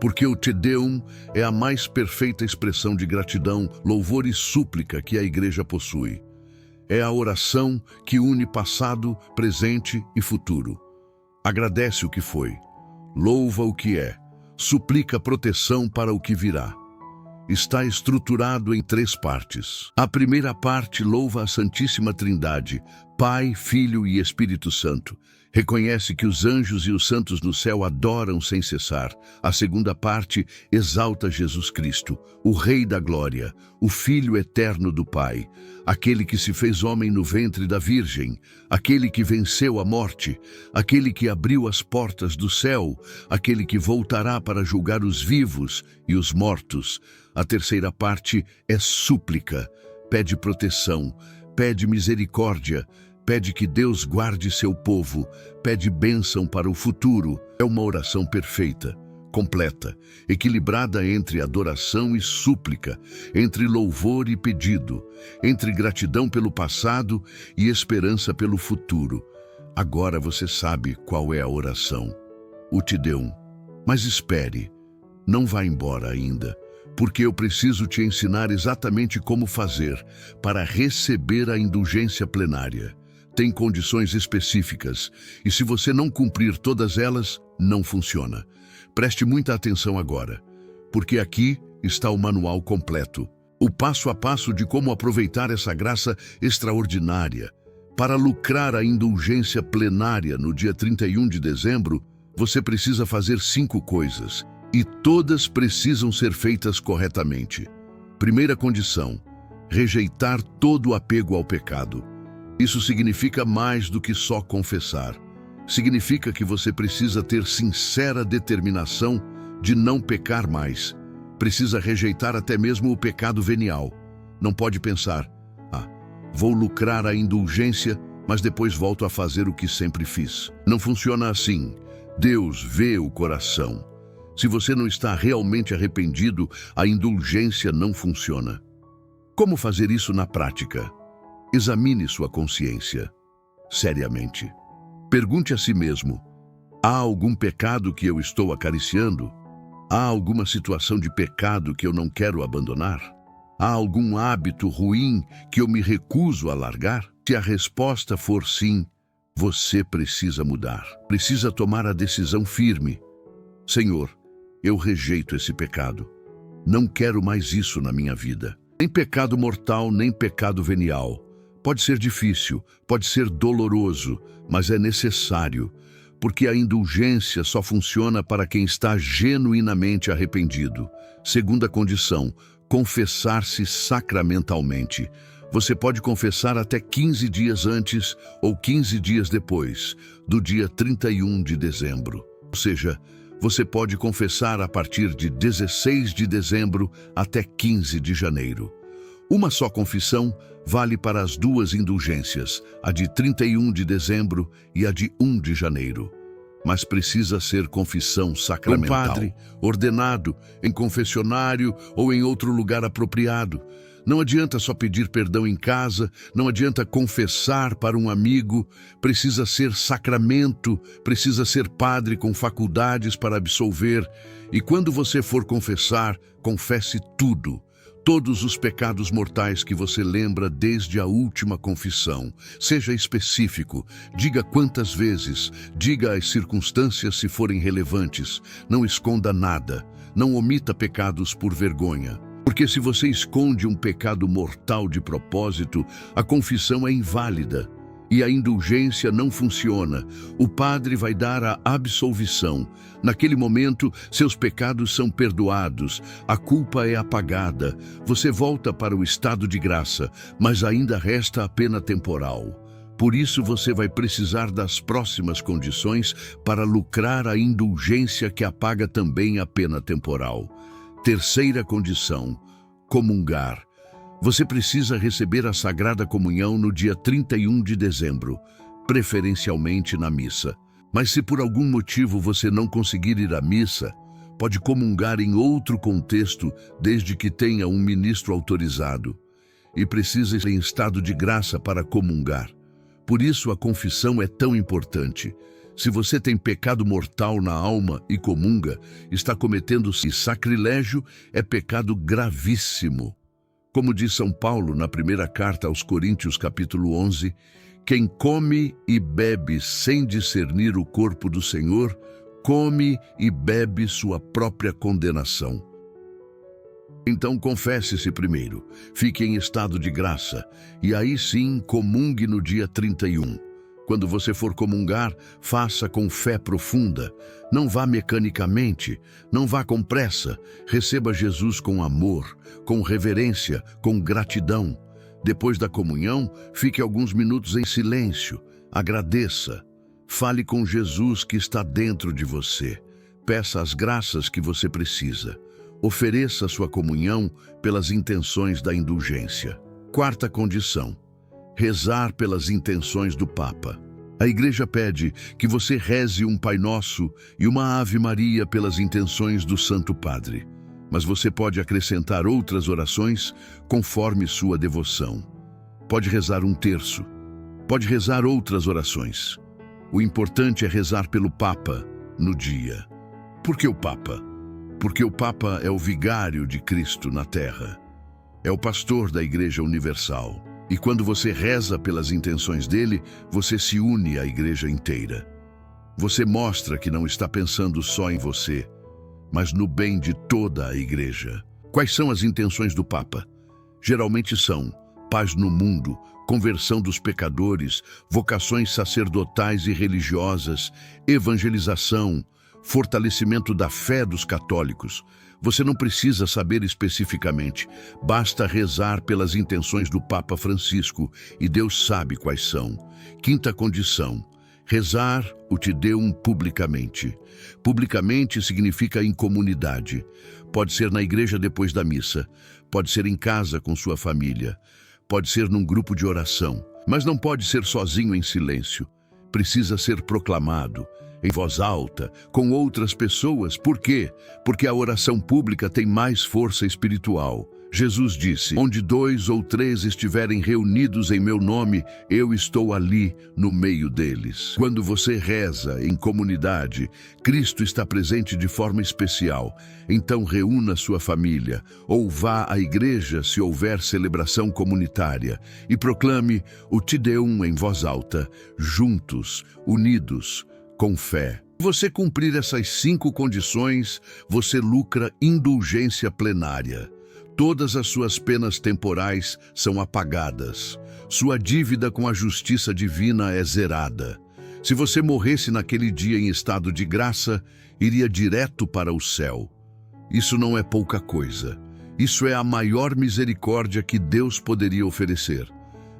Porque o Te Deum é a mais perfeita expressão de gratidão, louvor e súplica que a Igreja possui. É a oração que une passado, presente e futuro. Agradece o que foi, louva o que é, suplica proteção para o que virá. Está estruturado em 3 partes. A primeira parte louva a Santíssima Trindade, Pai, Filho e Espírito Santo. Reconhece que os anjos e os santos no céu adoram sem cessar. A segunda parte exalta Jesus Cristo, o Rei da Glória, o Filho eterno do Pai, aquele que se fez homem no ventre da Virgem, aquele que venceu a morte, aquele que abriu as portas do céu, aquele que voltará para julgar os vivos e os mortos. A terceira parte é súplica, pede proteção, pede misericórdia, pede que Deus guarde seu povo, pede bênção para o futuro. É uma oração perfeita, completa, equilibrada entre adoração e súplica, entre louvor e pedido, entre gratidão pelo passado e esperança pelo futuro. Agora você sabe qual é a oração, o Te Deum. Mas espere, não vá embora ainda, porque eu preciso te ensinar exatamente como fazer para receber a indulgência plenária. Tem condições específicas, e se você não cumprir todas elas, não funciona. Preste muita atenção agora, porque aqui está o manual completo. O passo a passo de como aproveitar essa graça extraordinária. Para lucrar a indulgência plenária no dia 31 de dezembro, você precisa fazer 5 coisas, e todas precisam ser feitas corretamente. Primeira condição: rejeitar todo o apego ao pecado. Isso significa mais do que só confessar. Significa que você precisa ter sincera determinação de não pecar mais. Precisa rejeitar até mesmo o pecado venial. Não pode pensar, vou lucrar a indulgência, mas depois volto a fazer o que sempre fiz. Não funciona assim. Deus vê o coração. Se você não está realmente arrependido, a indulgência não funciona. Como fazer isso na prática? Examine sua consciência, seriamente. Pergunte a si mesmo, há algum pecado que eu estou acariciando? Há alguma situação de pecado que eu não quero abandonar? Há algum hábito ruim que eu me recuso a largar? Se a resposta for sim, você precisa mudar. Precisa tomar a decisão firme. Senhor, eu rejeito esse pecado. Não quero mais isso na minha vida. Nem pecado mortal, nem pecado venial. Pode ser difícil, pode ser doloroso, mas é necessário, porque a indulgência só funciona para quem está genuinamente arrependido. Segunda condição, confessar-se sacramentalmente. Você pode confessar até 15 dias antes ou 15 dias depois, do dia 31 de dezembro. Ou seja, você pode confessar a partir de 16 de dezembro até 15 de janeiro. Uma só confissão vale para as duas indulgências, a de 31 de dezembro e a de 1 de janeiro. Mas precisa ser confissão sacramental. Um padre, ordenado, em confessionário ou em outro lugar apropriado. Não adianta só pedir perdão em casa, não adianta confessar para um amigo, precisa ser sacramento, precisa ser padre com faculdades para absolver. E quando você for confessar, confesse tudo. Todos os pecados mortais que você lembra desde a última confissão. Seja específico, diga quantas vezes, diga as circunstâncias se forem relevantes. Não esconda nada, não omita pecados por vergonha. Porque se você esconde um pecado mortal de propósito, a confissão é inválida e a indulgência não funciona. O padre vai dar a absolvição. Naquele momento, seus pecados são perdoados, a culpa é apagada, você volta para o estado de graça, mas ainda resta a pena temporal. Por isso você vai precisar das próximas condições para lucrar a indulgência que apaga também a pena temporal. Terceira condição, comungar. Você precisa receber a Sagrada Comunhão no dia 31 de dezembro, preferencialmente na missa. Mas se por algum motivo você não conseguir ir à missa, pode comungar em outro contexto, desde que tenha um ministro autorizado. E precisa estar em estado de graça para comungar. Por isso a confissão é tão importante. Se você tem pecado mortal na alma e comunga, está cometendo sacrilégio, é pecado gravíssimo. Como diz São Paulo na primeira carta aos Coríntios, capítulo 11, quem come e bebe sem discernir o corpo do Senhor, come e bebe sua própria condenação. Então confesse-se primeiro, fique em estado de graça, e aí sim comungue no dia 31. Quando você for comungar, faça com fé profunda. Não vá mecanicamente, não vá com pressa. Receba Jesus com amor, com reverência, com gratidão. Depois da comunhão, fique alguns minutos em silêncio. Agradeça. Fale com Jesus que está dentro de você. Peça as graças que você precisa. Ofereça sua comunhão pelas intenções da indulgência. Quarta condição. Rezar pelas intenções do Papa. A Igreja pede que você reze um Pai Nosso e uma Ave Maria pelas intenções do Santo Padre. Mas você pode acrescentar outras orações conforme sua devoção. Pode rezar um terço. Pode rezar outras orações. O importante é rezar pelo Papa no dia. Por que o Papa? Porque o Papa é o vigário de Cristo na Terra. É o pastor da Igreja Universal. E quando você reza pelas intenções dele, você se une à Igreja inteira. Você mostra que não está pensando só em você, mas no bem de toda a Igreja. Quais são as intenções do Papa? Geralmente são paz no mundo, conversão dos pecadores, vocações sacerdotais e religiosas, evangelização, fortalecimento da fé dos católicos. Você não precisa saber especificamente, basta rezar pelas intenções do Papa Francisco e Deus sabe quais são. Quinta condição, Rezar o Te Deum publicamente. Publicamente significa em comunidade. Pode ser na igreja depois da missa, pode ser em casa com sua família, pode ser num grupo de oração, mas não pode ser sozinho em silêncio. Precisa ser proclamado, em voz alta, com outras pessoas. Por quê? Porque a oração pública tem mais força espiritual. Jesus disse: onde 2 ou 3 estiverem reunidos em meu nome, eu estou ali no meio deles. Quando você reza em comunidade, Cristo está presente de forma especial. Então reúna sua família, ou vá à igreja se houver celebração comunitária, e proclame o Te Deum em voz alta, juntos, unidos, com fé. Se você cumprir essas 5 condições, você lucra indulgência plenária. Todas as suas penas temporais são apagadas. Sua dívida com a justiça divina é zerada. Se você morresse naquele dia em estado de graça, iria direto para o céu. Isso não é pouca coisa. Isso é a maior misericórdia que Deus poderia oferecer.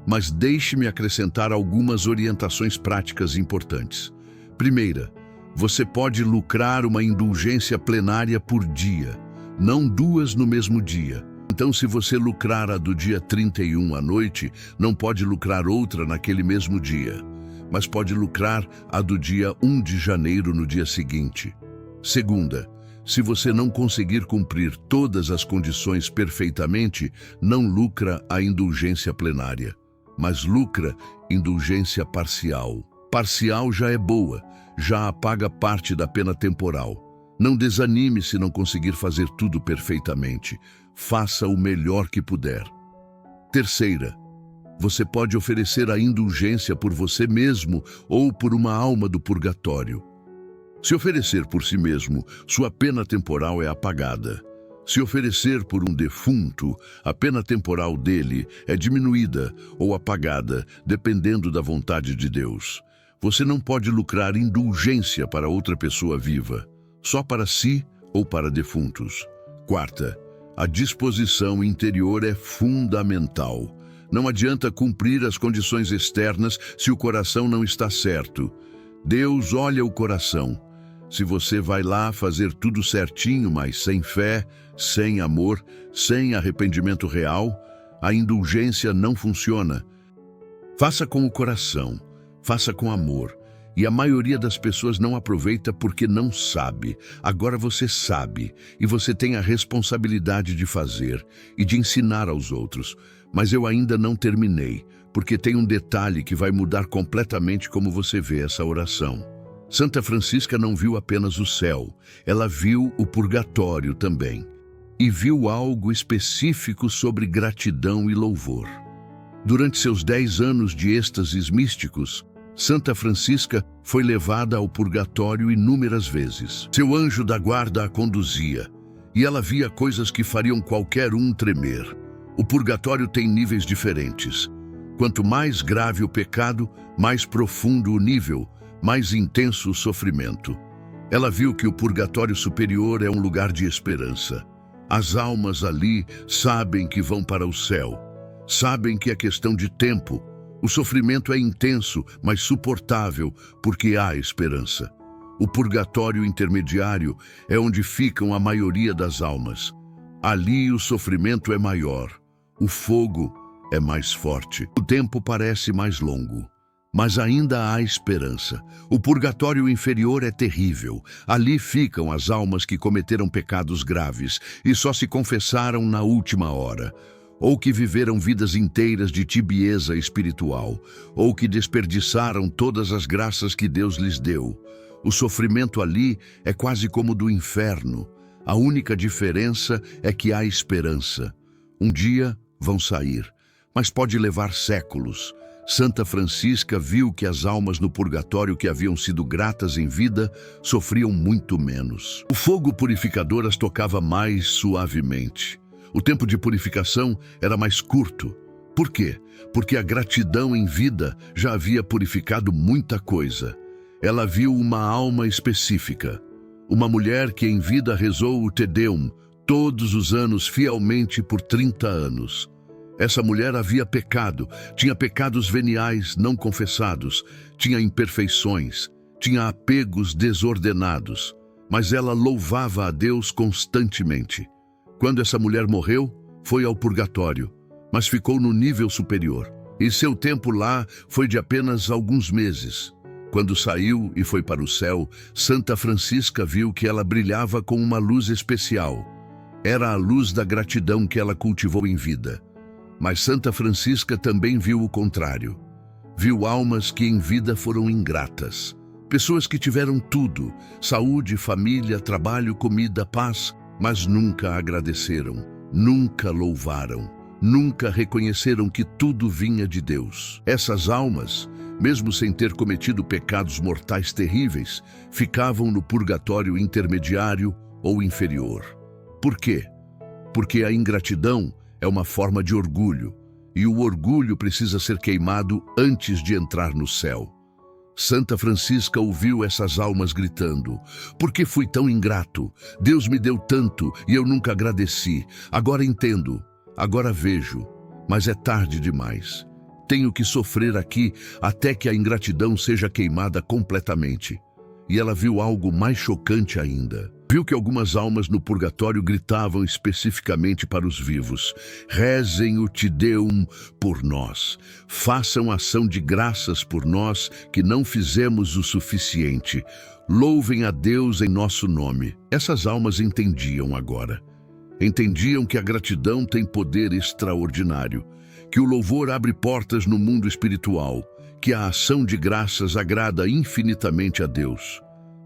Mas deixe-me acrescentar algumas orientações práticas importantes. Primeira, você pode lucrar uma indulgência plenária por dia, não 2 no mesmo dia. Então, se você lucrar a do dia 31 à noite, não pode lucrar outra naquele mesmo dia, mas pode lucrar a do dia 1 de janeiro no dia seguinte. Segunda, se você não conseguir cumprir todas as condições perfeitamente, não lucra a indulgência plenária, mas lucra indulgência parcial. Parcial já é boa, já apaga parte da pena temporal. Não desanime se não conseguir fazer tudo perfeitamente. Faça o melhor que puder. Terceira, você pode oferecer a indulgência por você mesmo ou por uma alma do purgatório. Se oferecer por si mesmo, sua pena temporal é apagada. Se oferecer por um defunto, a pena temporal dele é diminuída ou apagada, dependendo da vontade de Deus. Você não pode lucrar indulgência para outra pessoa viva, só para si ou para defuntos. Quarta, a disposição interior é fundamental. Não adianta cumprir as condições externas se o coração não está certo. Deus olha o coração. Se você vai lá fazer tudo certinho, mas sem fé, sem amor, sem arrependimento real, a indulgência não funciona. Faça com o coração, faça com amor. E a maioria das pessoas não aproveita porque não sabe. Agora você sabe, e você tem a responsabilidade de fazer e de ensinar aos outros. Mas eu ainda não terminei, porque tem um detalhe que vai mudar completamente como você vê essa oração. Santa Francisca não viu apenas o céu, ela viu o purgatório também. E viu algo específico sobre gratidão e louvor. Durante seus 10 anos de êxtases místicos, Santa Francisca foi levada ao purgatório inúmeras vezes. Seu anjo da guarda a conduzia, e ela via coisas que fariam qualquer um tremer. O purgatório tem níveis diferentes. Quanto mais grave o pecado, mais profundo o nível, mais intenso o sofrimento. Ela viu que o purgatório superior é um lugar de esperança. As almas ali sabem que vão para o céu, sabem que é questão de tempo. O sofrimento é intenso, mas suportável, porque há esperança. O purgatório intermediário é onde ficam a maioria das almas. Ali o sofrimento é maior, o fogo é mais forte, o tempo parece mais longo. Mas ainda há esperança. O purgatório inferior é terrível. Ali ficam as almas que cometeram pecados graves e só se confessaram na última hora, ou que viveram vidas inteiras de tibieza espiritual, ou que desperdiçaram todas as graças que Deus lhes deu. O sofrimento ali é quase como do inferno. A única diferença é que há esperança. Um dia vão sair, mas pode levar séculos. Santa Francisca viu que as almas no purgatório que haviam sido gratas em vida sofriam muito menos. O fogo purificador as tocava mais suavemente. O tempo de purificação era mais curto. Por quê? Porque a gratidão em vida já havia purificado muita coisa. Ela viu uma alma específica. Uma mulher que em vida rezou o Te Deum todos os anos fielmente por 30 anos. Essa mulher havia pecado, tinha pecados veniais não confessados, tinha imperfeições, tinha apegos desordenados, mas ela louvava a Deus constantemente. Quando essa mulher morreu, foi ao purgatório, mas ficou no nível superior. E seu tempo lá foi de apenas alguns meses. Quando saiu e foi para o céu, Santa Francisca viu que ela brilhava com uma luz especial. Era a luz da gratidão que ela cultivou em vida. Mas Santa Francisca também viu o contrário. Viu almas que em vida foram ingratas. Pessoas que tiveram tudo, saúde, família, trabalho, comida, paz, mas nunca agradeceram, nunca louvaram, nunca reconheceram que tudo vinha de Deus. Essas almas, mesmo sem ter cometido pecados mortais terríveis, ficavam no purgatório intermediário ou inferior. Por quê? Porque a ingratidão é uma forma de orgulho, e o orgulho precisa ser queimado antes de entrar no céu. Santa Francisca ouviu essas almas gritando: "Por que fui tão ingrato? Deus me deu tanto e eu nunca agradeci. Agora entendo, agora vejo, mas é tarde demais. Tenho que sofrer aqui até que a ingratidão seja queimada completamente." E ela viu algo mais chocante ainda. Viu que algumas almas no purgatório gritavam especificamente para os vivos: "Rezem o Te Deum por nós. Façam ação de graças por nós que não fizemos o suficiente. Louvem a Deus em nosso nome." Essas almas entendiam agora. Entendiam que a gratidão tem poder extraordinário, que o louvor abre portas no mundo espiritual, que a ação de graças agrada infinitamente a Deus.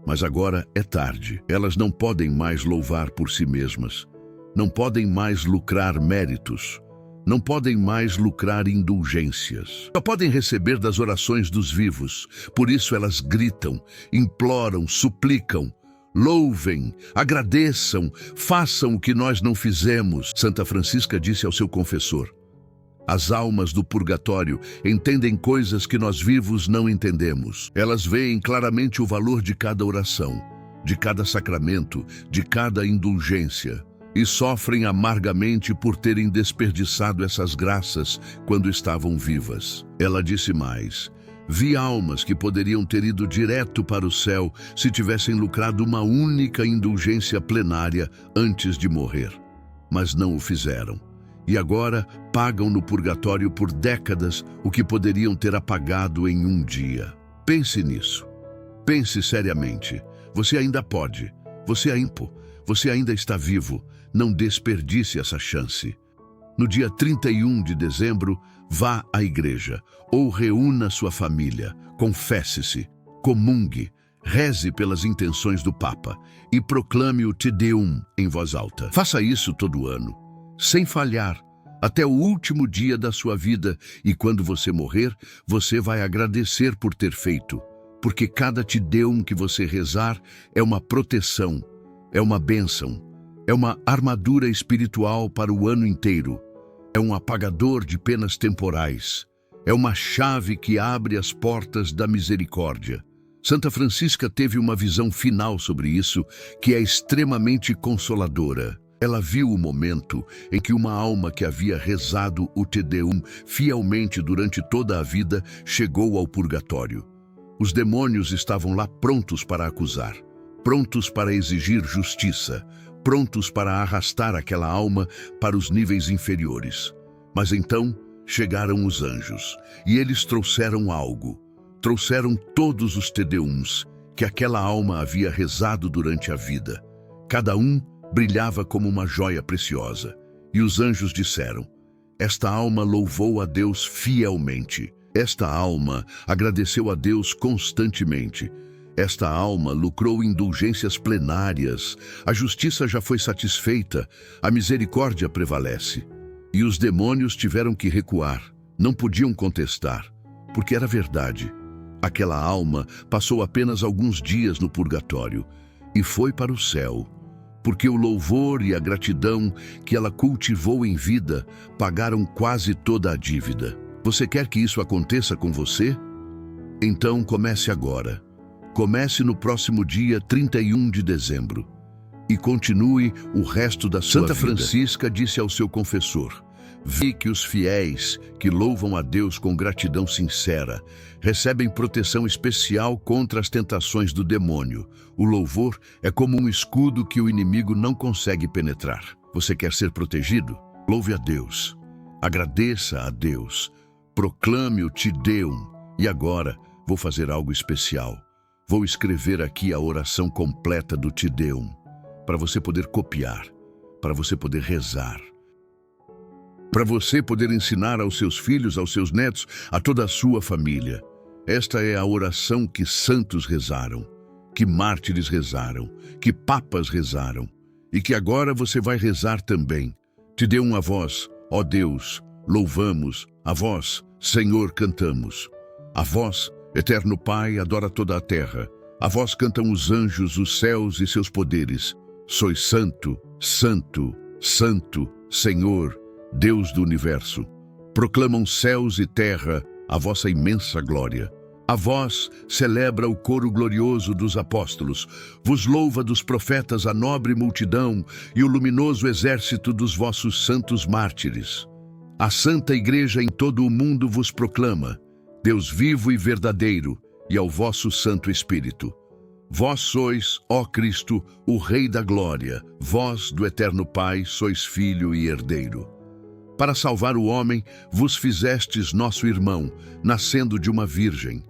Mas agora é tarde. Elas não podem mais louvar por si mesmas. Não podem mais lucrar méritos. Não podem mais lucrar indulgências. Só podem receber das orações dos vivos. Por isso elas gritam, imploram, suplicam. Louvem, agradeçam, façam o que nós não fizemos. Santa Francisca disse ao seu confessor: "As almas do purgatório entendem coisas que nós vivos não entendemos. Elas veem claramente o valor de cada oração, de cada sacramento, de cada indulgência, e sofrem amargamente por terem desperdiçado essas graças quando estavam vivas." Ela disse mais: "Vi almas que poderiam ter ido direto para o céu se tivessem lucrado uma única indulgência plenária antes de morrer, mas não o fizeram. E agora pagam no purgatório por décadas o que poderiam ter apagado em um dia." Pense nisso. Pense seriamente. Você ainda pode. Você ainda está vivo. Não desperdice essa chance. No dia 31 de dezembro, vá à igreja ou reúna sua família. Confesse-se, comungue, reze pelas intenções do Papa e proclame o Te Deum em voz alta. Faça isso todo ano, sem falhar, até o último dia da sua vida, e quando você morrer, você vai agradecer por ter feito, porque cada Te Deum que você rezar é uma proteção, é uma bênção, é uma armadura espiritual para o ano inteiro, é um apagador de penas temporais, é uma chave que abre as portas da misericórdia. Santa Francisca teve uma visão final sobre isso que é extremamente consoladora. Ela viu o momento em que uma alma que havia rezado o Te Deum fielmente durante toda a vida chegou ao purgatório. Os demônios estavam lá prontos para acusar, prontos para exigir justiça, prontos para arrastar aquela alma para os níveis inferiores. Mas então chegaram os anjos, e eles trouxeram algo. Trouxeram todos os Te Deums que aquela alma havia rezado durante a vida. Cada um brilhava como uma joia preciosa. E os anjos disseram: "Esta alma louvou a Deus fielmente. Esta alma agradeceu a Deus constantemente. Esta alma lucrou indulgências plenárias. A justiça já foi satisfeita. A misericórdia prevalece." E os demônios tiveram que recuar. Não podiam contestar, porque era verdade. Aquela alma passou apenas alguns dias no purgatório e foi para o céu, porque o louvor e a gratidão que ela cultivou em vida pagaram quase toda a dívida. Você quer que isso aconteça com você? Então comece agora. Comece no próximo dia 31 de dezembro e continue o resto da sua vida. Santa Francisca disse ao seu confessor: Vi que os fiéis, que louvam a Deus com gratidão sincera, recebem proteção especial contra as tentações do demônio. O louvor é como um escudo que o inimigo não consegue penetrar. Você quer ser protegido? Louve a Deus. Agradeça a Deus. Proclame o Te Deum. E agora, vou fazer algo especial. Vou escrever aqui a oração completa do Te Deum, para você poder copiar, para você poder rezar, para você poder ensinar aos seus filhos, aos seus netos, a toda a sua família. Esta é a oração que santos rezaram, que mártires rezaram, que papas rezaram, e que agora você vai rezar também. Te Deum a vós, ó Deus, louvamos, a vós, Senhor, cantamos. A vós, eterno Pai, adora toda a terra. A vós cantam os anjos, os céus e seus poderes. Sois santo, santo, santo, Senhor, Deus do universo. Proclamam céus e terra a vossa imensa glória. A vós celebra o coro glorioso dos apóstolos, vos louva dos profetas a nobre multidão e o luminoso exército dos vossos santos mártires. A Santa Igreja em todo o mundo vos proclama, Deus vivo e verdadeiro, e ao vosso Santo Espírito. Vós sois, ó Cristo, o Rei da Glória, vós do Eterno Pai sois Filho e Herdeiro. Para salvar o homem, vos fizestes nosso irmão, nascendo de uma virgem.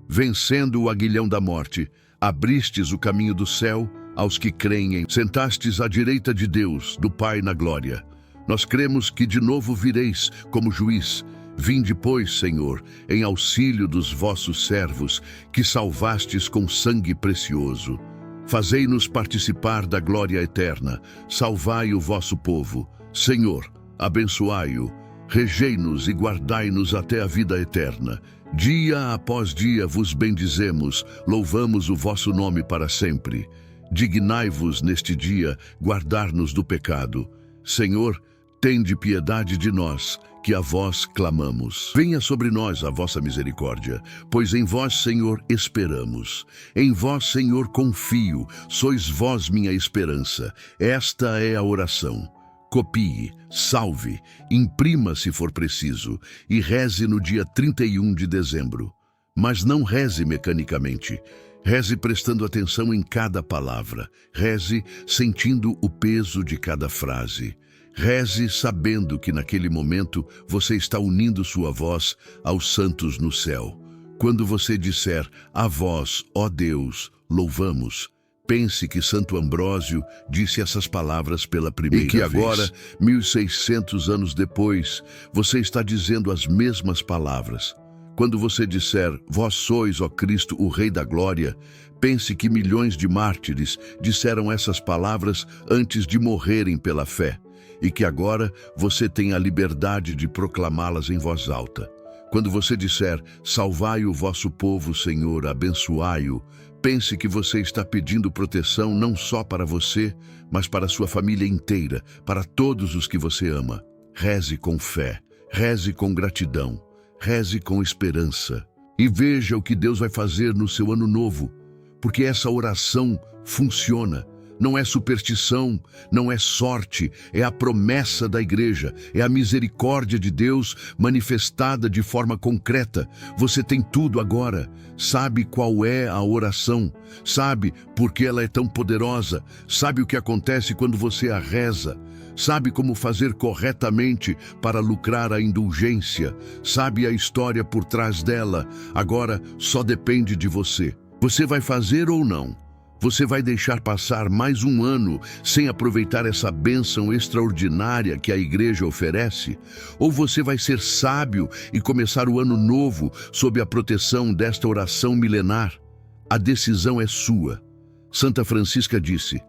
Vencendo o aguilhão da morte, abristes o caminho do céu aos que creem em... Sentastes à direita de Deus, do Pai na glória. Nós cremos que de novo vireis como juiz. Vinde, pois, Senhor, em auxílio dos vossos servos, que salvastes com sangue precioso. Fazei-nos participar da glória eterna. Salvai o vosso povo. Senhor, abençoai-o. Regei-nos e guardai-nos até a vida eterna. Dia após dia vos bendizemos, louvamos o vosso nome para sempre. Dignai-vos neste dia guardar-nos do pecado. Senhor, tende piedade de nós, que a vós clamamos. Venha sobre nós a vossa misericórdia, pois em vós, Senhor, esperamos. Em vós, Senhor, confio, sois vós minha esperança. Esta é a oração. Copie, salve, imprima se for preciso e reze no dia 31 de dezembro. Mas não reze mecanicamente. Reze prestando atenção em cada palavra. Reze sentindo o peso de cada frase. Reze sabendo que naquele momento você está unindo sua voz aos santos no céu. Quando você disser, a vós, ó Deus, louvamos, pense que Santo Ambrósio disse essas palavras pela primeira vez. E que agora, 1600 anos depois, você está dizendo as mesmas palavras. Quando você disser, vós sois, ó Cristo, o Rei da Glória, pense que milhões de mártires disseram essas palavras antes de morrerem pela fé. E que agora você tem a liberdade de proclamá-las em voz alta. Quando você disser, salvai o vosso povo, Senhor, abençoai-o, pense que você está pedindo proteção não só para você, mas para a sua família inteira, para todos os que você ama. Reze com fé, reze com gratidão, reze com esperança. E veja o que Deus vai fazer no seu ano novo, porque essa oração funciona. Não é superstição, não é sorte, é a promessa da igreja, é a misericórdia de Deus manifestada de forma concreta. Você tem tudo agora, sabe qual é a oração, sabe por que ela é tão poderosa, sabe o que acontece quando você a reza, sabe como fazer corretamente para lucrar a indulgência, sabe a história por trás dela. Agora só depende de você. Você vai fazer ou não? Você vai deixar passar mais um ano sem aproveitar essa bênção extraordinária que a igreja oferece? Ou você vai ser sábio e começar o ano novo sob a proteção desta oração milenar? A decisão é sua. Santa Francisca disse,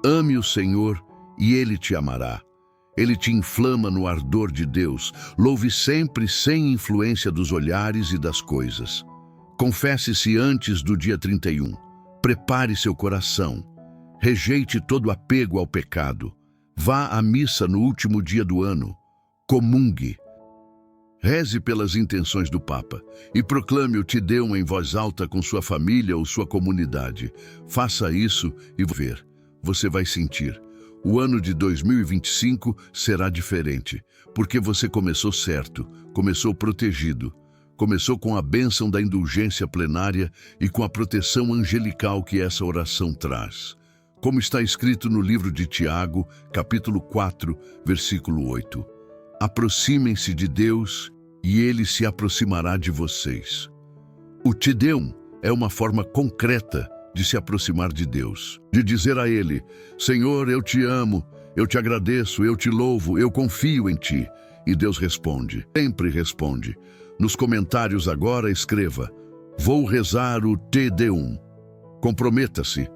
ame o Senhor e Ele te amará. Ele te inflama no ardor de Deus. Louve sempre sem influência dos olhares e das coisas. Confesse-se antes do dia 31. Prepare seu coração. Rejeite todo apego ao pecado. Vá à missa no último dia do ano. Comungue. Reze pelas intenções do Papa e proclame o Te Deum em voz alta com sua família ou sua comunidade. Faça isso e ver. Você vai sentir. O ano de 2025 será diferente, porque você começou certo, começou protegido, começou com a bênção da indulgência plenária e com a proteção angelical que essa oração traz. Como está escrito no livro de Tiago, capítulo 4, versículo 8. Aproximem-se de Deus e Ele se aproximará de vocês. O Te Deum é uma forma concreta de se aproximar de Deus, de dizer a Ele: Senhor, eu te amo, eu te agradeço, eu te louvo, eu confio em Ti. E Deus responde, sempre responde. Nos comentários agora escreva: vou rezar o Te Deum. Comprometa-se,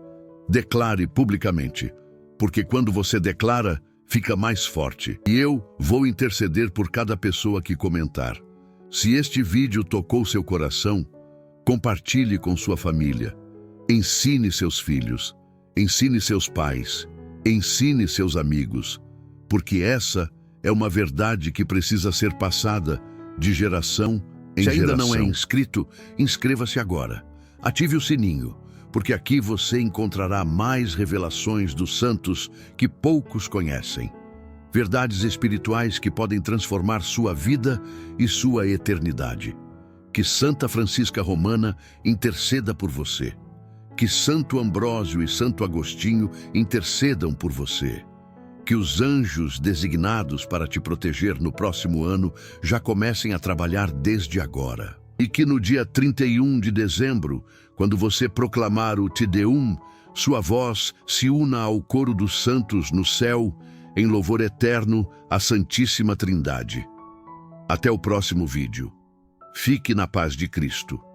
declare publicamente, porque quando você declara, fica mais forte. E eu vou interceder por cada pessoa que comentar. Se este vídeo tocou seu coração, compartilhe com sua família. Ensine seus filhos, ensine seus pais, ensine seus amigos, porque essa é uma verdade que precisa ser passada de geração em geração. Se ainda não é inscrito, inscreva-se agora. Ative o sininho, porque aqui você encontrará mais revelações dos santos que poucos conhecem. Verdades espirituais que podem transformar sua vida e sua eternidade. Que Santa Francisca Romana interceda por você. Que Santo Ambrósio e Santo Agostinho intercedam por você. Que os anjos designados para te proteger no próximo ano já comecem a trabalhar desde agora. E que no dia 31 de dezembro, quando você proclamar o Te Deum, sua voz se una ao coro dos santos no céu, em louvor eterno à Santíssima Trindade. Até o próximo vídeo. Fique na paz de Cristo.